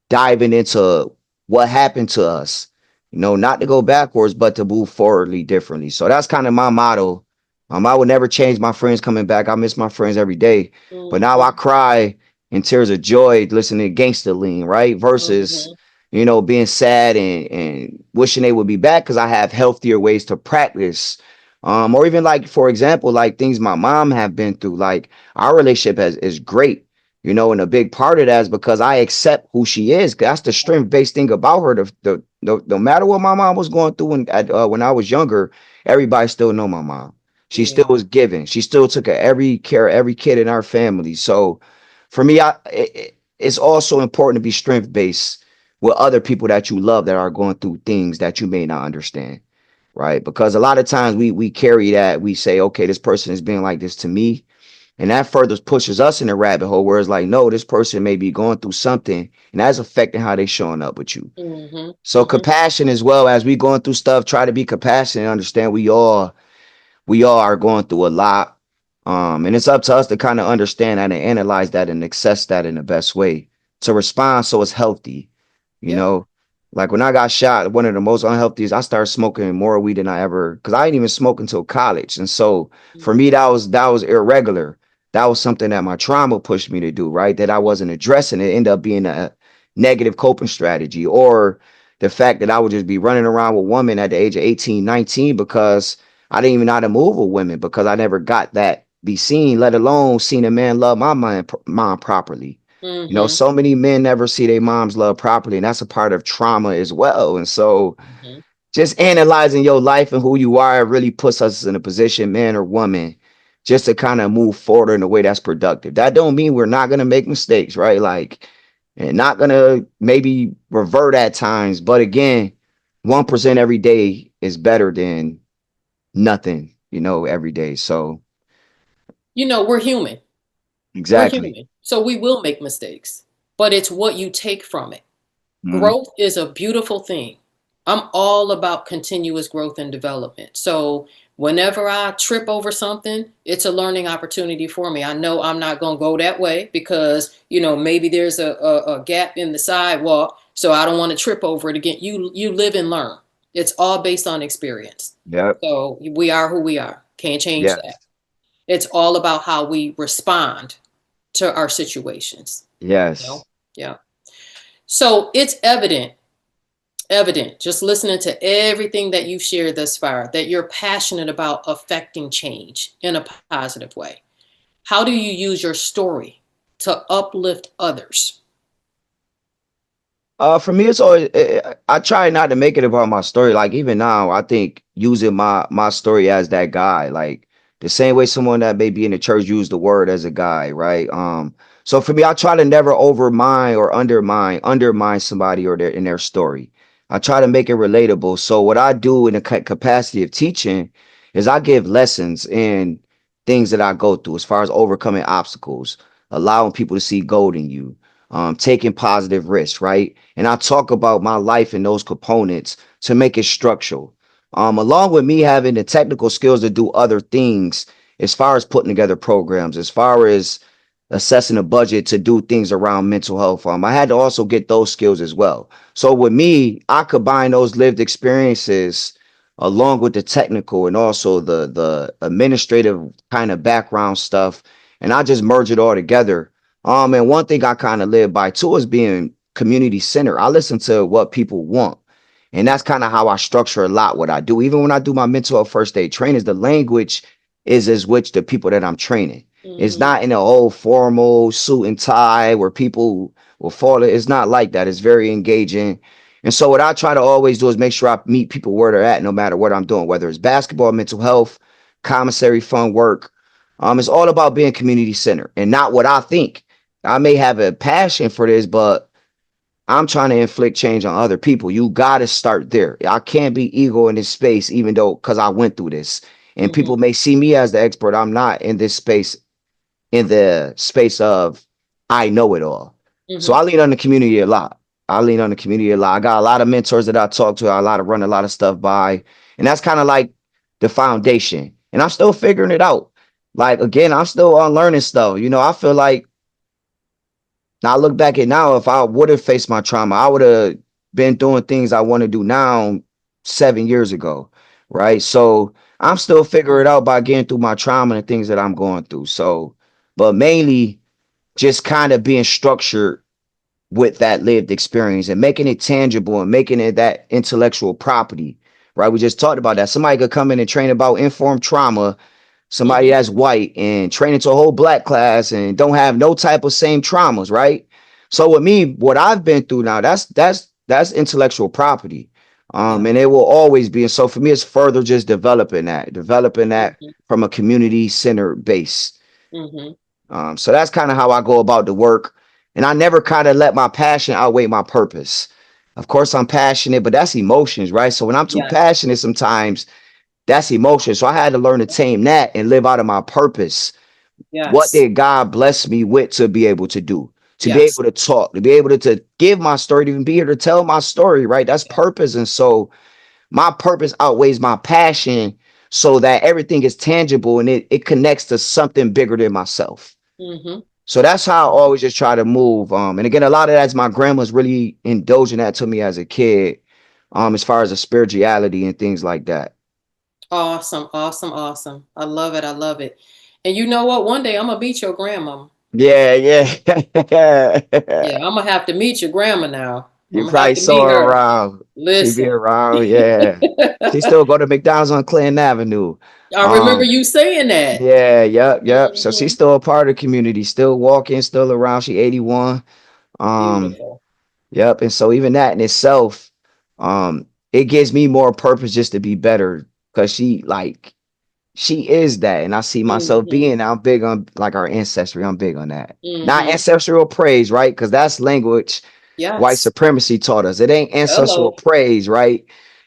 Speaker 3: diving into what happened to us, not to go backwards, but to move forwardly differently. So that's kind of my motto. I would never change my friends coming back. I miss my friends every day, but now I
Speaker 2: Mm-hmm.
Speaker 3: cry in tears of joy listening to Gangsta Lean, right? Versus,
Speaker 2: Mm-hmm.
Speaker 3: being sad and wishing they would be back because I have healthier ways to practice. Or even like, for example, like things my mom have been through, like our relationship is great, and a big part of that is because I accept who she is. That's the strength based thing about her. No matter what my mom was going through when I was younger, everybody still know my mom. She still
Speaker 2: Yeah.
Speaker 3: was giving. She still took every care of every kid in our family. So for me, it's also important to be strength based with other people that you love that are going through things that you may not understand, right? Because a lot of times we carry that, we say, okay, this person is being like this to me, and that further pushes us in a rabbit hole where it's like, no, this person may be going through something and that's affecting how they showing up with you.
Speaker 2: Mm-hmm.
Speaker 3: So
Speaker 2: Mm-hmm.
Speaker 3: compassion as well, as we going through stuff, try to be compassionate and understand we all are going through a lot. And it's up to us to kind of understand that and analyze that and access that in the best way to respond so it's healthy. You
Speaker 2: Yep.
Speaker 3: know, like when I got shot, one of the most unhealthiest, I started smoking more weed than I ever, because I didn't even smoke until college. And so for me, that was irregular. That was something that my trauma pushed me to do, right? That I wasn't addressing. It ended up being a negative coping strategy, or the fact that I would just be running around with women at the age of 18, 19 because I didn't even know how to move with women because I never got that be seen, let alone seen a man love my mom properly.
Speaker 2: Mm-hmm.
Speaker 3: So many men never see their moms love properly, and that's a part of trauma as well. And so
Speaker 2: Mm-hmm.
Speaker 3: just analyzing your life and who you are really puts us in a position, man or woman, just to kind of move forward in a way that's productive. That don't mean we're not gonna make mistakes, right? Like, and not gonna maybe revert at times, but again, 1% every day is better than nothing. every day. So
Speaker 2: We're human. We're
Speaker 3: exactly.
Speaker 2: human. So we will make mistakes, but it's what you take from it.
Speaker 3: Mhm.
Speaker 2: Growth is a beautiful thing. I'm all about continuous growth and development. So whenever I trip over something, it's a learning opportunity for me. I know I'm not going to go that way because, maybe there's a gap in the sidewalk. So I don't want to trip over it again. You live and learn. It's all based on experience.
Speaker 3: Yep.
Speaker 2: So we are who we are. Can't change that.
Speaker 3: Yes.
Speaker 2: It's all about how we respond to our situations. You know?
Speaker 3: Yes.
Speaker 2: Yeah. So it's evident just listening to everything that you've shared thus far that you're passionate about affecting change in a positive way. How do you use your story to uplift others?
Speaker 3: For me, it's always I try not to make it about my story. Like even now, I think using my story as that guy, like the same way someone that may be in the church use the word as a guy, right? So for me, I try to never overmine or undermine somebody or their story. I try to make it relatable. So what I do in the capacity of teaching is I give lessons in things that I go through as far as overcoming obstacles, allowing people to see gold in you, taking positive risks, right? And I talk about my life and those components to make it structural. Along with me having the technical skills to do other things, as far as putting together programs, as far as assessing a budget to do things around mental health. I had to also get those skills as well. So with me, I combine those lived experiences along with the technical and also the administrative kind of background stuff, and I just merge it all together. And one thing I kind of live by too is being community centered. I listen to what people want. And that's kind of how I structure a lot what I do. Even when I do my mental health first aid trainings, the language is as which the people that I'm training. It's
Speaker 2: Mm-hmm.
Speaker 3: not in an old formal suit and tie where people will fall. It's not like that. It's very engaging. And so what I try to always do is make sure I meet people where they're at, no matter what I'm doing, whether it's basketball, mental health, commissary, fun work. It's all about being community centered and not what I think. I may have a passion for this, but I'm trying to inflict change on other people. You got to start there. I can't be ego in this space, even though because I went through this. And
Speaker 2: Mm-hmm.
Speaker 3: people may see me as the expert. I'm not in this space, in the space of I know it all. So
Speaker 2: Mm-hmm.
Speaker 3: I lean on the community a lot. I lean on the community a lot. I got a lot of mentors that I talk to, run a lot of stuff by. And that's kind of like the foundation. And I'm still figuring it out. Like again, I'm still on learning stuff. I feel like now I look back at now, if I would have faced my trauma, I would have been doing things I want to do now 7 years ago. Right. So I'm still figuring it out by getting through my trauma and the things that I'm going through. So, but mainly just kind of being structured with that lived experience and making it tangible and making it that intellectual property. Right. We just talked about that. Somebody could come in and train about informed trauma, somebody
Speaker 2: Mm-hmm.
Speaker 3: that's white, and train into a whole black class and don't have no type of same traumas, right? So with me, what I've been through now, that's intellectual property.
Speaker 2: Yeah.
Speaker 3: And it will always be. And so for me, it's further just developing that
Speaker 2: Mm-hmm.
Speaker 3: from a community centered base.
Speaker 2: Mm-hmm.
Speaker 3: So that's kind of how I go about the work. And I never kind of let my passion outweigh my purpose. Of course, I'm passionate, but that's emotions, right? So when I'm too
Speaker 2: Yes.
Speaker 3: passionate, sometimes that's emotion. So I had to learn to tame that and live out of my purpose. What
Speaker 2: Yes.
Speaker 3: did God bless me with to be able to do? To be
Speaker 2: Yes.
Speaker 3: able to talk, to be able to give my story, to even be here to tell my story, right? That's
Speaker 2: Yeah.
Speaker 3: purpose. And so my purpose outweighs my passion so that everything is tangible and it connects to something bigger than myself.
Speaker 2: Mm-hmm.
Speaker 3: So that's how I always just try to move. And again, a lot of that's my grandma's really indulging that to me as a kid, as far as the spirituality and things like that.
Speaker 2: Awesome. Awesome. Awesome. I love it. I love it. And you know what? One day I'm gonna meet your grandma.
Speaker 3: Yeah, yeah.
Speaker 2: Yeah, I'm gonna have to meet your grandma now.
Speaker 3: You
Speaker 2: I'm gonna have
Speaker 3: probably
Speaker 2: to
Speaker 3: saw
Speaker 2: meet
Speaker 3: her
Speaker 2: her.
Speaker 3: around. She be
Speaker 2: Listen.
Speaker 3: around, yeah. She still go to McDonald's on Clinton Avenue.
Speaker 2: I remember
Speaker 3: Um,
Speaker 2: you saying that.
Speaker 3: yeah, yep. So she's
Speaker 2: Hmm.
Speaker 3: still a part of the community, still walking, still around. She 81. Um,
Speaker 2: Beautiful.
Speaker 3: yep. And so even that in itself, it gives me more purpose just to be better because she is that. And I see myself
Speaker 2: Hmm.
Speaker 3: being, I'm big on like our ancestry. I'm big on that. Not
Speaker 2: Hmm.
Speaker 3: ancestral praise, right? Because that's language white
Speaker 2: Yes.
Speaker 3: supremacy taught us. It ain't ancestral
Speaker 2: Hello.
Speaker 3: praise, right?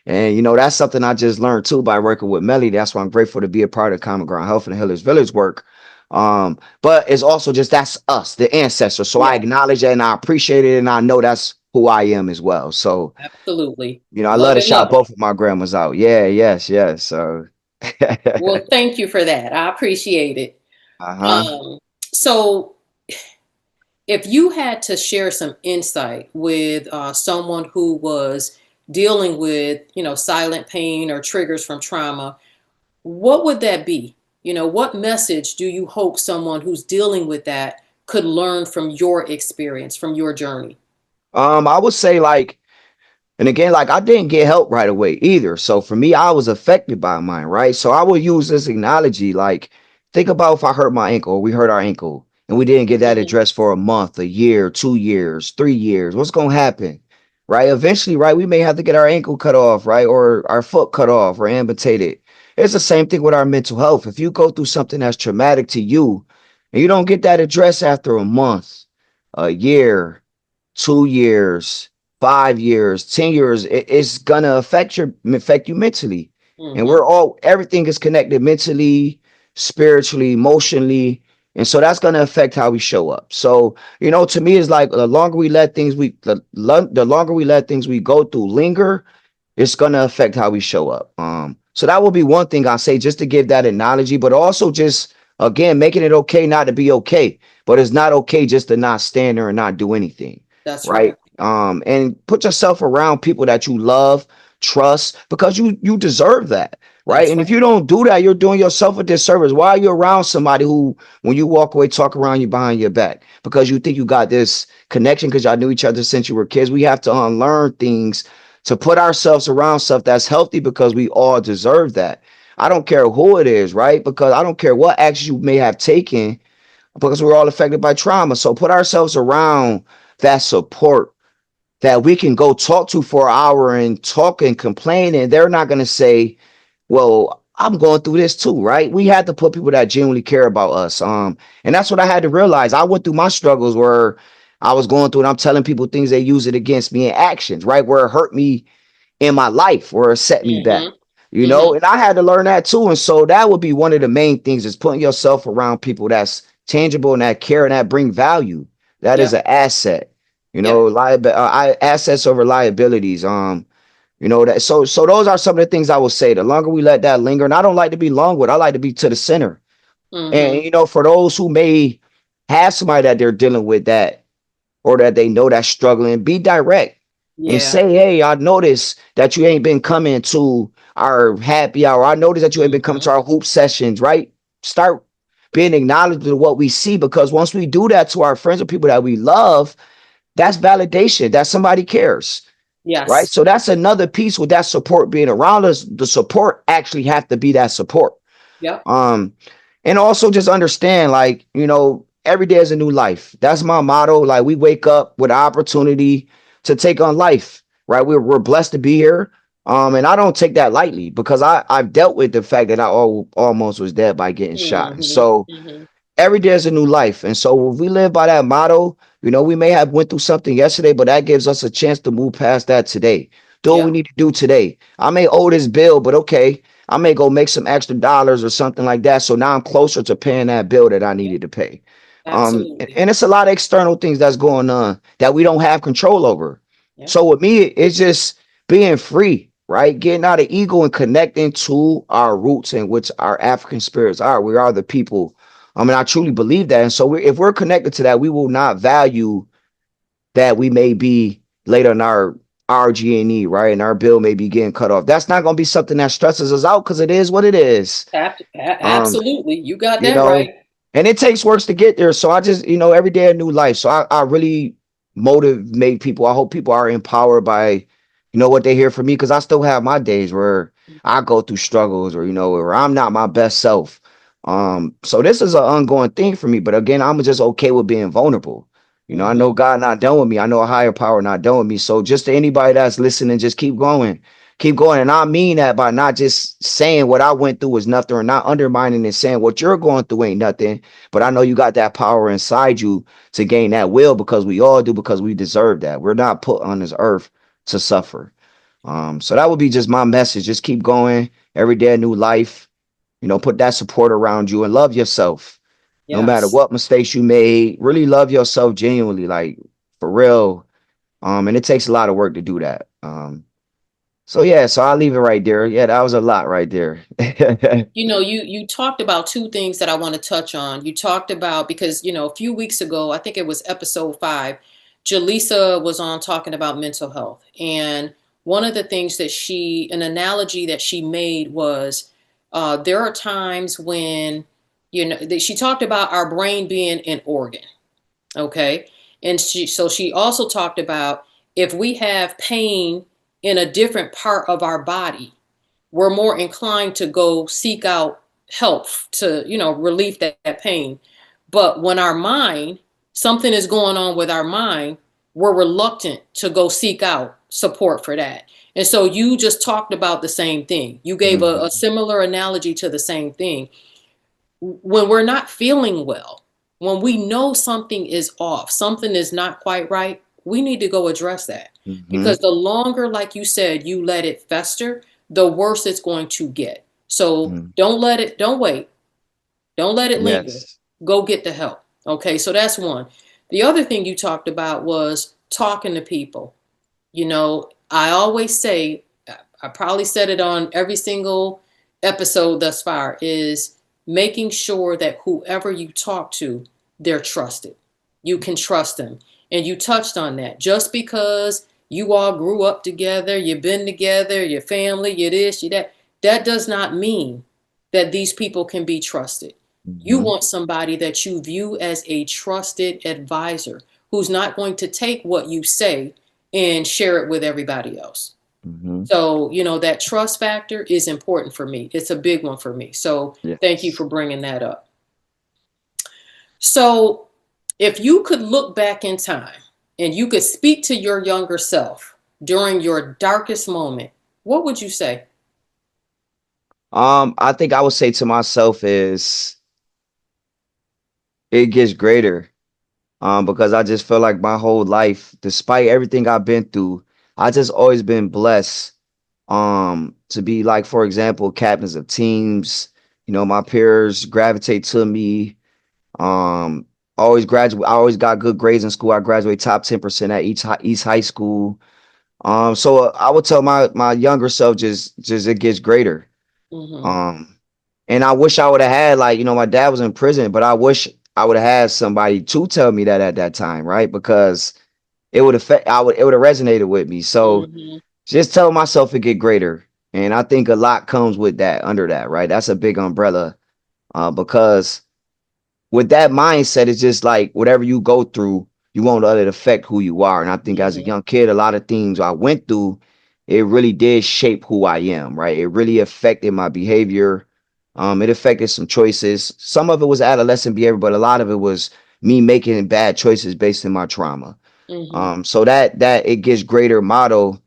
Speaker 3: And that's something I just learned too by working with Melly. That's why I'm grateful to be a part of Common Ground Health and the Healers Village work. But it's also just that's us, the ancestors. So I
Speaker 2: Yeah,
Speaker 3: acknowledge that and I appreciate it and I know that's who I am as well. So,
Speaker 2: absolutely.
Speaker 3: I love
Speaker 2: Love
Speaker 3: to
Speaker 2: it,
Speaker 3: shout
Speaker 2: love it.
Speaker 3: both of my grandmas out. Yeah, yes, yes. So
Speaker 2: Well, thank you for that. I appreciate it.
Speaker 3: uh-huh.
Speaker 2: Um, so if you had to share some insight with someone who was dealing with, silent pain or triggers from trauma, what would that be? What message do you hope someone who's dealing with that could learn from your experience, from your journey?
Speaker 3: I would say like, and again, like I didn't get help right away either. So for me, I was affected by mine, right? So I will use this analogy, like think about if I hurt my ankle, or we hurt our ankle, and we didn't get that
Speaker 2: Hmm.
Speaker 3: addressed for a month, a year, 2 years, 3 years. What's gonna happen? Right? Eventually, right, we may have to get our ankle cut off, right? Or our foot cut off or amputated. It's the same thing with our mental health. If you go through something that's traumatic to you and you don't get that addressed after a month, a year, 2 years, 5 years, 10 years, it's gonna affect you mentally. And
Speaker 2: Hmm.
Speaker 3: everything is connected mentally, spiritually, emotionally. And so that's gonna affect how we show up. So, to me, it's like the longer we let things we go through linger, it's gonna affect how we show up. So that will be one thing I say, just to give that analogy, but also just again making it okay not to be okay, but it's not okay just to not stand there and not do anything,
Speaker 2: That's
Speaker 3: right?
Speaker 2: right.
Speaker 3: And put yourself around people that you love, trust, because you deserve that, right?
Speaker 2: That's
Speaker 3: And if
Speaker 2: right.
Speaker 3: you don't do that, you're doing yourself a disservice. Why are you around somebody who, when you walk away, talk around you behind your back because you think you got this connection because y'all knew each other since you were kids? We have to unlearn things to put ourselves around stuff that's healthy because we all deserve that. I don't care who it is, right? Because I don't care what actions you may have taken because we're all affected by trauma. So put ourselves around that support that we can go talk to for an hour and talk and complain, and they're not going to say, well, I'm going through this too, right? We had to put people that genuinely care about us. And that's what I had to realize. I went through my struggles where I was going through and I'm telling people things, they use it against me in actions, right? Where it hurt me in my life or set me back,
Speaker 2: Hmm. Hmm.
Speaker 3: and I had to learn that too. And so that would be one of the main things, is putting yourself around people that's tangible and that care and that bring value. That is
Speaker 2: Yep.
Speaker 3: an asset,
Speaker 2: Yep.
Speaker 3: assets over liabilities. That, so those are some of the things I would say. The longer we let that linger, and I don't like to be long with, I like to be to the center. And
Speaker 2: Hmm.
Speaker 3: for those who may have somebody that they're dealing with that, or that they know that's struggling, be direct and
Speaker 2: Yeah.
Speaker 3: say, hey, I noticed that you ain't been coming to our happy hour. I noticed that you ain't been coming
Speaker 2: Hmm.
Speaker 3: to our hoop sessions, right? Start being acknowledged of what we see, because once we do that to our friends or people that we love, that's validation that somebody cares, right?
Speaker 2: Yes.
Speaker 3: So that's another piece with that support being around us. The support actually have to be that support.
Speaker 2: Yep.
Speaker 3: Um, and also just understand, like, every day is a new life. That's my motto. Like, we wake up with opportunity to take on life, right? We're blessed to be here. And I don't take that lightly because I've dealt with the fact that I almost was dead by getting shot. And
Speaker 2: Hmm.
Speaker 3: so
Speaker 2: Hmm.
Speaker 3: every day is a new life. And so if we live by that motto, we may have went through something yesterday, but that gives us a chance to move past that today. Do what we
Speaker 2: Yep.
Speaker 3: need to do today. I may owe this bill, but okay, I may go make some extra dollars or something like that. So now I'm closer to paying that bill that I
Speaker 2: Yep.
Speaker 3: needed to pay. And,
Speaker 2: Absolutely.
Speaker 3: and it's a lot of external things that's going on that we don't have control over.
Speaker 2: Yep.
Speaker 3: So with me, it's just being free, right? Getting out of ego and connecting to our roots, and which our African spirits are. We are the people. I mean, I truly believe that. And so if we're connected to that, we will not value that we may be late on our RG&E, right? And our bill may be getting cut off. That's not going to be something that stresses us out because it is what it is. Um,
Speaker 2: Absolutely. You got
Speaker 3: you
Speaker 2: that
Speaker 3: know,
Speaker 2: right.
Speaker 3: and it takes works to get there. So I just, every day a new life. So I really motivate people. I hope people are empowered by, what they hear from me, because I still have my days where I go through struggles, or, where I'm not my best self. So this is an ongoing thing for me. But again, I'm just okay with being vulnerable. I know
Speaker 2: Hmm.
Speaker 3: God not done with me. I know a higher power not done with me. So just to anybody that's listening, just keep going. Keep going. And I mean that by not just saying what I went through was nothing, or not undermining and saying what you're going through ain't nothing. But I know you got that power inside you to gain that will, because we all do, because we deserve that. We're not put on this earth to suffer. So that would be just my message. Just keep going. Every day a new life. Put that support around you and love yourself. No matter
Speaker 2: Yes.
Speaker 3: what mistakes you made, really love yourself genuinely, like for real. And it takes a lot of work to do that. So yeah, so I'll leave it right there. Yeah, that was a lot right there.
Speaker 2: You talked about two things that I want to touch on. You talked about, because a few weeks ago, I think it was episode 5, Jaleesa was on talking about mental health, and one of the things that an analogy that she made was, there are times when that she talked about our brain being an organ, okay, and she also talked about, if we have pain in a different part of our body, we're more inclined to go seek out help to, relieve that pain. But when something is going on with our mind, we're reluctant to go seek out support for that. And so you just talked about the same thing. You gave a
Speaker 3: Mhm,
Speaker 2: similar analogy to the same thing. When we're not feeling well, when we know something is off, something is not quite right, we need to go address that.
Speaker 3: mhm.
Speaker 2: Because the longer, like you said, you let it fester, the worse it's going to get. So
Speaker 3: Mhm.
Speaker 2: don't wait. Don't let it linger.
Speaker 3: Yes.
Speaker 2: Go get the help. Okay, so that's one. The other thing you talked about was talking to people. I always say, I probably said it on every single episode thus far, is making sure that whoever you talk to, they're trusted. You can trust them. And you touched on that. Just because you all grew up together, you've been together, your family, you this, you that does not mean that these people can be trusted. You
Speaker 3: Mhm,
Speaker 2: want somebody that you view as a trusted advisor who's not going to take what you say and share it with everybody else.
Speaker 3: mhm.
Speaker 2: So, that trust factor is important for me. It's a big one for me. So, thank you
Speaker 3: Yes.
Speaker 2: for bringing that up. So, if you could look back in time and you could speak to your younger self during your darkest moment, what would you say?
Speaker 3: I think I would say to myself is it gets greater. Because I just feel like my whole life, despite everything I've been through, I just always been blessed. To be like, for example, captains of teams. My peers gravitate to me. Um, I always got good grades in school. I graduated top 10% at East High School. So I would tell my younger self just it gets greater.
Speaker 2: Mm-hmm.
Speaker 3: Um, and I wish I would have had, like, my dad was in prison, but I wish I would have had somebody to tell me that at that time, right? Because it would have resonated with me. So
Speaker 2: Mm-hmm.
Speaker 3: just tell myself it get greater. And I think a lot comes with that, under that, right? That's a big umbrella. Because with that mindset, it's just like whatever you go through, you won't let it affect who you are. And I think as a
Speaker 2: Mm-hmm.
Speaker 3: young kid, a lot of things I went through, it really did shape who I am, right? It really affected my behavior. It affected some choices. Some of it was adolescent behavior, but a lot of it was me making bad choices based on my trauma.
Speaker 2: Mm-hmm.
Speaker 3: So that it gets greater motto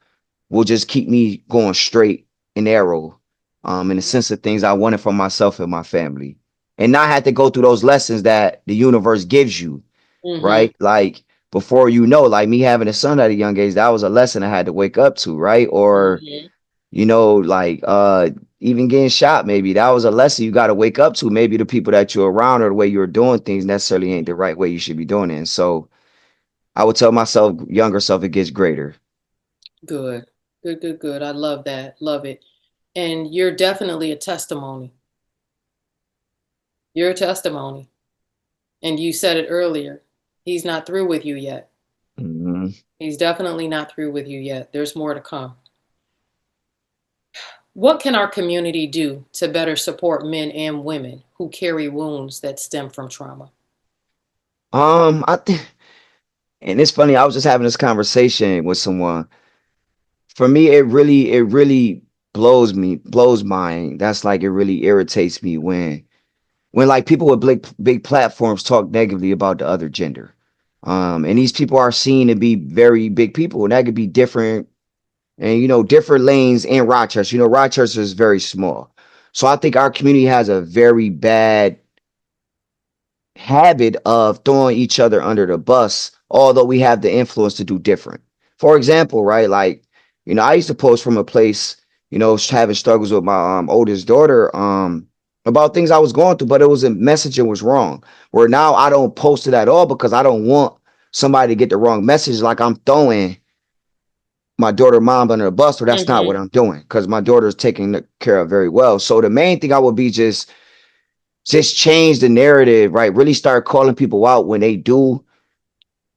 Speaker 3: will just keep me going straight and narrow, in the sense of things I wanted for myself and my family, and not have to go through those lessons that the universe gives you,
Speaker 2: Mm-hmm.
Speaker 3: right? Like before, like me having a son at a young age, that was a lesson I had to wake up to, right? Or
Speaker 2: Mm-hmm.
Speaker 3: like even getting shot, maybe that was a lesson you got to wake up to. Maybe the people that you're around or the way you're doing things necessarily ain't the right way you should be doing it. And so I would tell myself, younger self, it gets greater.
Speaker 2: Good. Good, good, good. I love that. Love it. And you're definitely a testimony. You're a testimony. And you said it earlier. He's not through with you yet.
Speaker 3: Mhm.
Speaker 2: He's definitely not through with you yet. There's more to come. What can our community do to better support men and women who carry wounds that stem from trauma?
Speaker 3: I think, and it's funny. I was just having this conversation with someone. For me, it really blows mine. That's like it really irritates me when like people with big platforms talk negatively about the other gender. And these people are seen to be very big people, and that could be different, and different lanes in Rochester. Rochester is very small, so I think our community has a very bad habit of throwing each other under the bus, although we have the influence to do different. For example, right, like, I used to post from a place, having struggles with my oldest daughter, about things I was going through, but it was a messaging was wrong. Where now I don't post it at all because I don't want somebody to get the wrong message, like I'm throwing my daughter mom under the bus, or that's not what
Speaker 2: Mm-hmm.
Speaker 3: I'm doing, because my daughter is taken care of very well. So the main thing I would be just change the narrative, right? Really start calling people out when they do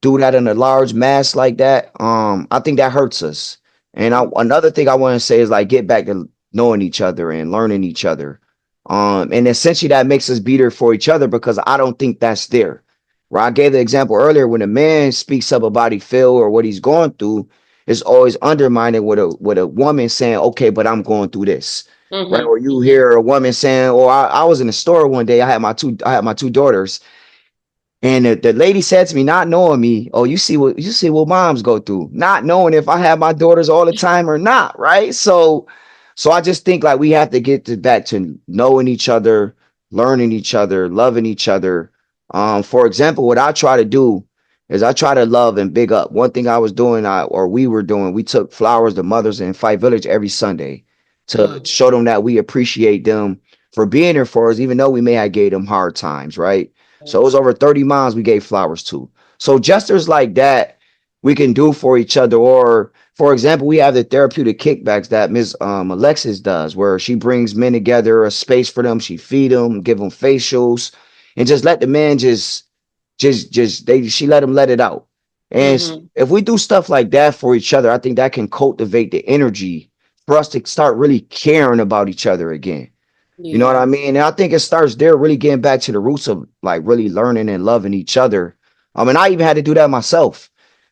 Speaker 3: that in a large mass like that. I think that hurts us. And another thing I want to say is like get back to knowing each other and learning each other. And essentially that makes us be there for each other, because I don't think that's there. Right? I gave the example earlier, when a man speaks up about he feel or what he's going through, it's always undermining with a woman saying, okay, but I'm going through this. Right. Or you
Speaker 2: Mm-hmm.
Speaker 3: hear a woman saying, or I was in the store one day, I had my two daughters, and the lady said to me, not knowing me, "Oh, you see what moms go through," not knowing if I have my daughters all the time or not, right? So I just think like we have to get back to knowing each other, learning each other, loving each other. For example, what I try to do is I try to love and big up. One thing I was doing, or we were doing, we took flowers to mothers in Fight Village every Sunday to
Speaker 2: Mm-hmm.
Speaker 3: show them that we appreciate them for being there for us, even though we may have gave them hard times, right? So it was over 30 moms we gave flowers to. So gestures like that we can do for each other. Or for example, we have the therapeutic kickbacks that Miss Alexis does, where she brings men together, a space for them, she feed them, give them facials, and just let the man she let them let it out. And
Speaker 2: Mm-hmm.
Speaker 3: if we do stuff like that for each other, I think that can cultivate the energy for us to start really caring about each other again. You know what
Speaker 2: Yeah.
Speaker 3: I mean? And I think it starts there, really getting back to the roots of like really learning and loving each other. And I even had to do that myself,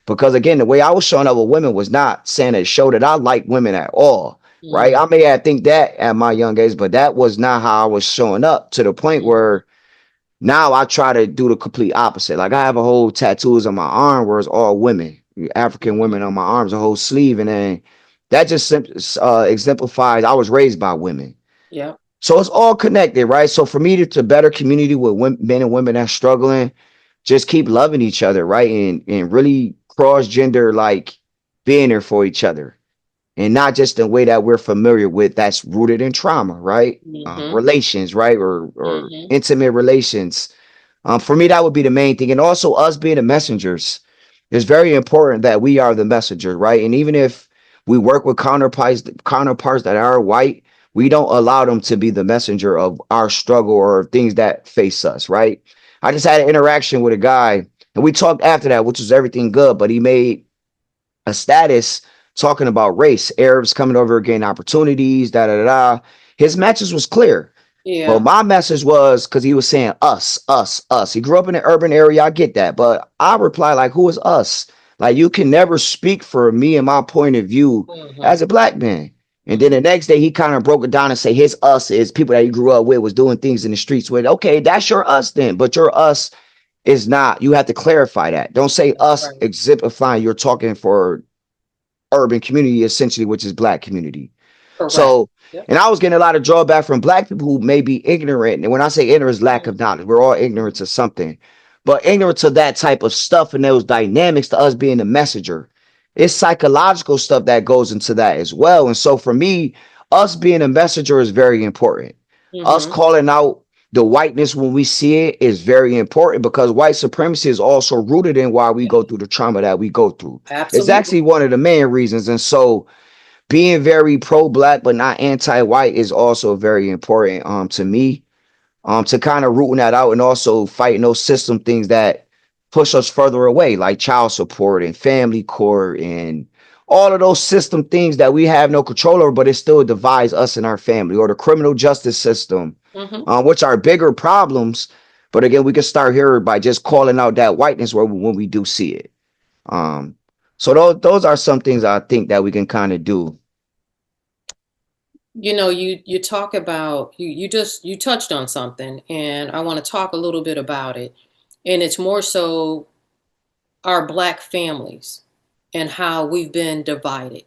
Speaker 3: because again, the way I was showing up with women was not saying to show that I like women at all. Right.
Speaker 2: Mm-hmm.
Speaker 3: I may have think that at my young age, but that was not how I was showing up, to the point where now I try to do the complete opposite. Like I have a whole tattoos on my arm where it's all women, African women
Speaker 2: Mm-hmm.
Speaker 3: on my arms, a whole sleeve. And then that just exemplifies I was raised by women.
Speaker 2: Yep.
Speaker 3: So it's all connected, right? So for me to better community with men and women that's struggling, just keep loving each other, right? And really cross gender, like being there for each other, and not just the way that we're familiar with, that's rooted in trauma, right?
Speaker 2: Mm-hmm.
Speaker 3: Relations, right? Or
Speaker 2: Mm-hmm.
Speaker 3: intimate relations. For me, that would be the main thing. And also us being the messengers. It's very important that we are the messenger, right? And even if we work with counterparts that are white, we don't allow them to be the messenger of our struggle or things that face us, right? I just had an interaction with a guy, and we talked after that, which was everything good, but he made a status talking about race, Arabs coming over, getting opportunities, da da da. His message was clear. But
Speaker 2: Yeah.
Speaker 3: my message was, because he was saying us, us, us. He grew up in an urban area. I get that. But I reply, like, who is us? Like, you can never speak for me and my point of view
Speaker 2: Mm-hmm.
Speaker 3: as a black man. And then
Speaker 2: Mm-hmm.
Speaker 3: the next day, he kind of broke it down and say his us is people that he grew up with, was doing things in the streets with. Okay, that's your us then. But your us is not. You have to clarify that. Don't say us
Speaker 2: Right.
Speaker 3: exemplifying you're talking for urban community, essentially, which is black community.
Speaker 2: Correct.
Speaker 3: So,
Speaker 2: Yep.
Speaker 3: and I was getting a lot of drawback from black people who may be ignorant. And when I say ignorance, lack of knowledge, we're all ignorant to something, but ignorant to that type of stuff and those dynamics, to us being the messenger. It's psychological stuff that goes into that as well. And so for me, us being a messenger is very important. Us
Speaker 2: Mm-hmm.
Speaker 3: calling out the whiteness when we see it is very important, because white supremacy is also rooted in why we
Speaker 2: Yeah.
Speaker 3: go through the trauma that we go through. It's
Speaker 2: Absolutely.
Speaker 3: actually one of the main reasons. And so being very pro-black but not anti-white is also very important to me, to kind of rooting that out, and also fighting those system things that push us further away, like child support and family court and all of those system things that we have no control over, but it still divides us and our family, or the criminal justice system,
Speaker 2: Mm-hmm.
Speaker 3: which are bigger problems. But again, we can start here by just calling out that whiteness when we do see it. um so those are some things I think that we can kind of do.
Speaker 2: You talk about you touched on something, and I want to talk a little bit about it. And it's more so our black families and how we've been divided.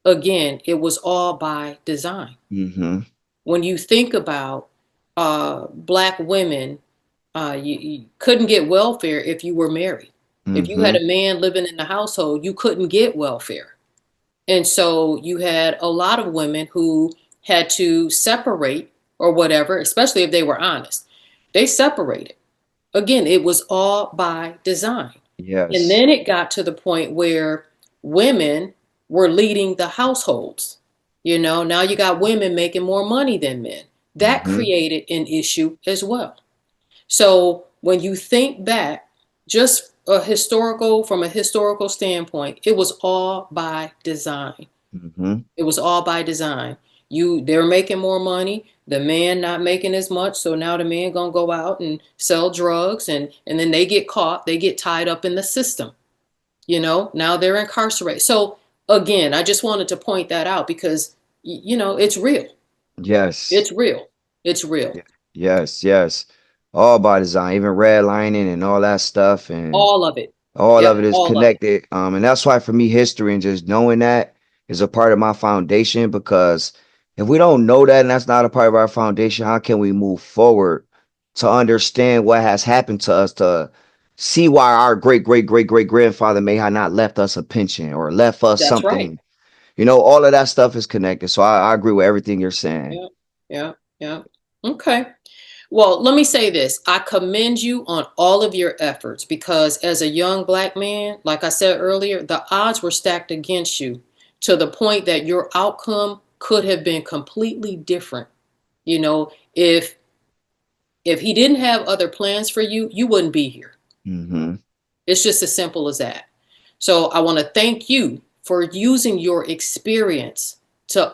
Speaker 2: Again, it was all by design.
Speaker 3: Hmm.
Speaker 2: When you think about black women, you couldn't get welfare if you were married. If you had
Speaker 3: Hmm.
Speaker 2: a man living in the household, you couldn't get welfare. And so you had a lot of women who had to separate or whatever, especially if they were honest. They separated. Again, it was all by design. And
Speaker 3: Yes.
Speaker 2: then it got to the point where women were leading the households. Now you got women making more money than men. That
Speaker 3: Hmm.
Speaker 2: created an issue as well. So when you think back, just from a historical standpoint, it was all by design.
Speaker 3: Hmm.
Speaker 2: It was all by design. They're making more money, the man not making as much, so now the man gonna go out and sell drugs, and then they get caught, they get tied up in the system. Now they're incarcerated. So again, I just wanted to point that out because it's real.
Speaker 3: Yes.
Speaker 2: It's real. It's real.
Speaker 3: Yeah. Yes, yes. All by design, even redlining and all that stuff, and
Speaker 2: All of it.
Speaker 3: all
Speaker 2: Yep,
Speaker 3: of it is
Speaker 2: all of it.
Speaker 3: connected. And that's why for me, history and just knowing that is a part of my foundation, because if we don't know that and that's not a part of our foundation, how can we move forward to understand what has happened to us, to see why our great grandfather may have not left us a pension or left us
Speaker 2: That's right.
Speaker 3: something? All of that stuff is connected. So I agree with everything you're saying.
Speaker 2: Yeah, yeah, yeah. Okay. Well, let me say this. I commend you on all of your efforts because as a young black man, like I said earlier, the odds were stacked against you to the point that your outcome could have been completely different. If he didn't have other plans for you, you wouldn't be here.
Speaker 3: Hmm.
Speaker 2: It's just as simple as that. So I want to thank you for using your experience to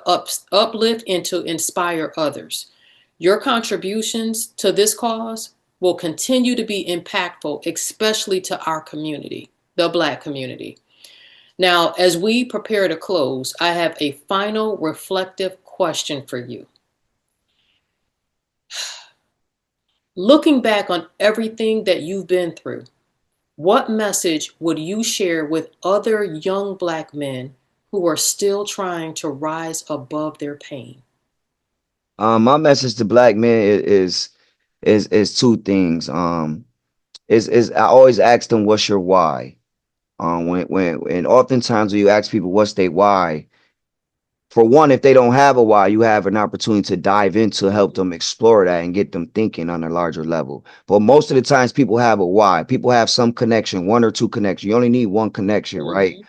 Speaker 2: uplift and to inspire others. Your contributions to this cause will continue to be impactful, especially to our community, the Black community. Now, as we prepare to close, I have a final reflective question for you. Looking back on everything that you've been through, what message would you share with other young Black men who are still trying to rise above their pain?
Speaker 3: My message to black men is two things. Is I always ask them, what's your why? When and oftentimes when you ask people what's their why, for one, if they don't have a why, you have an opportunity to dive into help them explore that and get them thinking on a larger level. But most of the times people have a why. People have some connection, one or two connections. You only need one connection, right?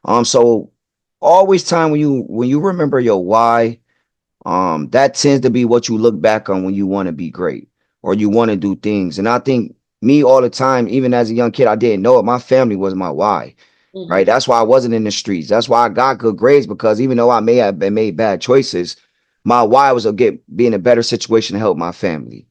Speaker 2: Mm-hmm,
Speaker 3: So always time when you remember your why, that tends to be what you look back on when you want to be great or you want to do things. And I think me all the time, even as a young kid, I didn't know it. My family was my why, right?
Speaker 2: mm-hmm,
Speaker 3: That's why I wasn't in the streets. That's why I got good grades, because even though I may have been made bad choices, my why was to be in a better situation to help my family,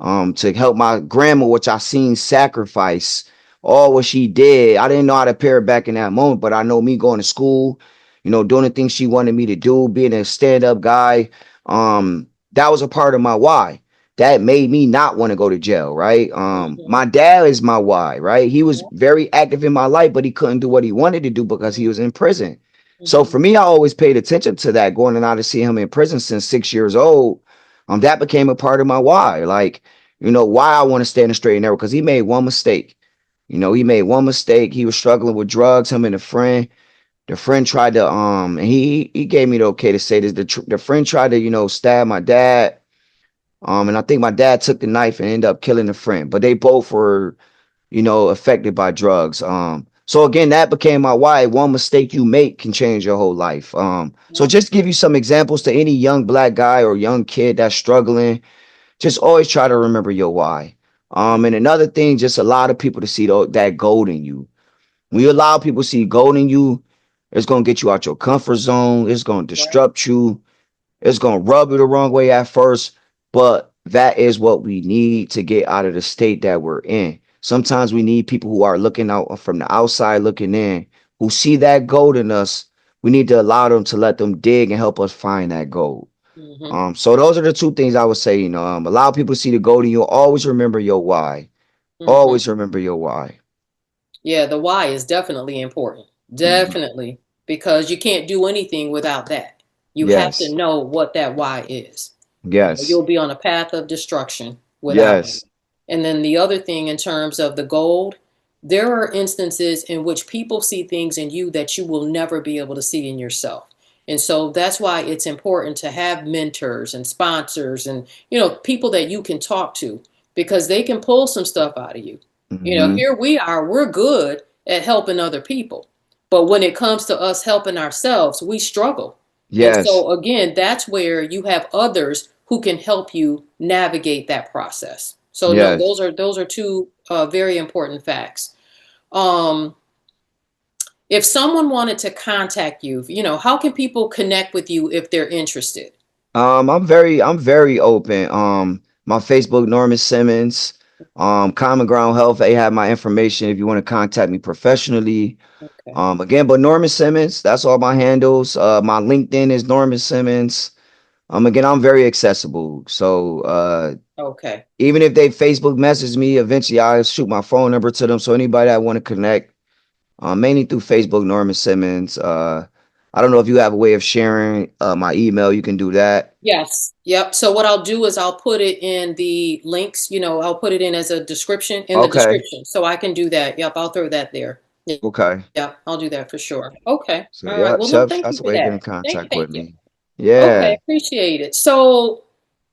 Speaker 3: to help my grandma, which I seen sacrifice all what she did. I didn't know how to pay her back in that moment, but I know me going to school, doing the things she wanted me to do, being a stand-up guy, that was a part of my why. That made me not want to go to jail, right?
Speaker 2: mm-hmm,
Speaker 3: My dad is my why, right? He was
Speaker 2: yep,
Speaker 3: very active in my life, but he couldn't do what he wanted to do because he
Speaker 2: mm-hmm,
Speaker 3: was in prison. So
Speaker 2: mm-hmm,
Speaker 3: for me, I always paid attention to that, going and out to see him in prison since 6 years old. That became a part of my why. Like, why I want to stay in the straight and narrow, because he made one mistake. He made one mistake. He was struggling with drugs, him and a friend. The friend tried to and he gave me the okay to say this. The friend tried to, stab my dad. And I think my dad took the knife and ended up killing the friend. But they both were, affected by drugs. So again, that became my why. One mistake you make can change your whole life. So
Speaker 2: yep,
Speaker 3: just give you some examples to any young black guy or young kid that's struggling, just always try to remember your why. And
Speaker 2: mm-hmm,
Speaker 3: another thing, just allow the people to see that gold in you. When you allow people to see gold in you, it's gonna get you out your comfort zone. It's gonna
Speaker 2: right,
Speaker 3: disrupt you. It's gonna rub you the wrong way at first, but that is what we need to get out of the state that we're in. Sometimes we need people who are looking out from the outside looking in, who see that gold in us. We need to allow them to let them dig and help us find that gold.
Speaker 2: mm-hmm,
Speaker 3: So those are the two things I would say. Allow people to see the gold in you. Always remember your why.
Speaker 2: mm-hmm.
Speaker 3: Always remember your why.
Speaker 2: Yeah, the why is definitely important.
Speaker 3: Mhm.
Speaker 2: Definitely, because you can't do anything without that. You have to
Speaker 3: Yes.
Speaker 2: know what that why is.
Speaker 3: Yes.
Speaker 2: You'll be on a path of destruction without it.
Speaker 3: Yes.
Speaker 2: And then the other thing in terms of the gold, There are instances in which people see things in you that you will never be able to see in yourself. And so that's why it's important to have mentors and sponsors and, people that you can talk to, because they can pull some stuff out of you.
Speaker 3: Hmm.
Speaker 2: Here we are, we're good at helping other people. But when it comes to us helping ourselves, we struggle. And
Speaker 3: Yes.
Speaker 2: so again, that's where you have others who can help you navigate that process. So no,
Speaker 3: Yes.
Speaker 2: those are two very important facts. Um, if someone wanted to contact you, how can people connect with you if they're interested?
Speaker 3: I'm very open. My Facebook, Norman Simmons. Common Ground Health, they have my information if you want to contact me professionally.
Speaker 2: Okay.
Speaker 3: Again, but Norman Simmons, that's all my handles. My LinkedIn is Norman Simmons. Again, I'm very accessible. So,
Speaker 2: Okay.
Speaker 3: even if they Facebook message me, eventually I'll shoot my phone number to them. So anybody that want to connect, mainly through Facebook, Norman Simmons. I don't know if you have a way of sharing my email. You can do that.
Speaker 2: Yes. Yep. So what I'll do is I'll put it in the links, I'll put it in as a description in the
Speaker 3: Okay.
Speaker 2: description. So I can do that. Yep. I'll throw that there.
Speaker 3: Okay.
Speaker 2: Yeah, I'll do that for sure. Okay.
Speaker 3: So
Speaker 2: All right.
Speaker 3: yeah,
Speaker 2: Well, no,
Speaker 3: Chef,
Speaker 2: thank you
Speaker 3: that's a
Speaker 2: for
Speaker 3: way to get
Speaker 2: that.
Speaker 3: in
Speaker 2: Thank you.
Speaker 3: contact
Speaker 2: Thank
Speaker 3: with
Speaker 2: you.
Speaker 3: me.
Speaker 2: Okay.
Speaker 3: Yeah.
Speaker 2: Appreciate it. So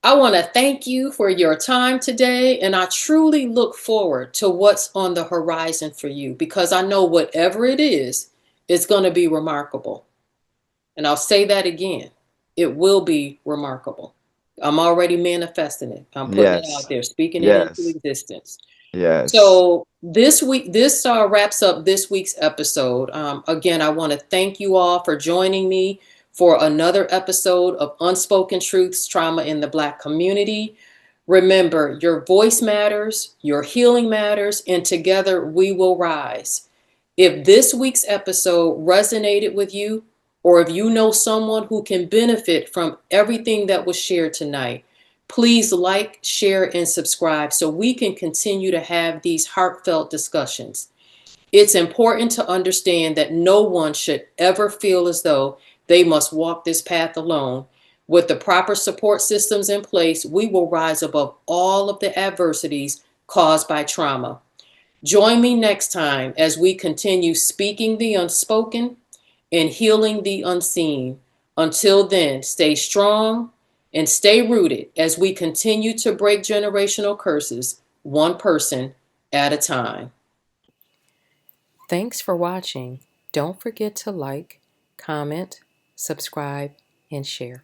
Speaker 2: I want to thank you for your time today. And I truly look forward to what's on the horizon for you, because I know whatever it is, it's going to be remarkable. And I'll say that again. It will be remarkable. I'm already manifesting it. I'm putting it out
Speaker 3: Yes.
Speaker 2: there, speaking it into
Speaker 3: Yes.
Speaker 2: existence.
Speaker 3: Yes.
Speaker 2: So this week, this wraps up this week's episode. Again, I want to thank you all for joining me for another episode of Unspoken Truths, Trauma in the Black Community. Remember, your voice matters, your healing matters, and together we will rise. If this week's episode resonated with you, or if you know someone who can benefit from everything that was shared tonight, please like, share, and subscribe so we can continue to have these heartfelt discussions. It's important to understand that no one should ever feel as though they must walk this path alone. With the proper support systems in place, we will rise above all of the adversities caused by trauma. Join me next time as we continue speaking the unspoken and healing the unseen. Until then, stay strong and stay rooted as we continue to break generational curses, one person at a time. Thanks for watching. Don't forget to like, comment, subscribe, and share.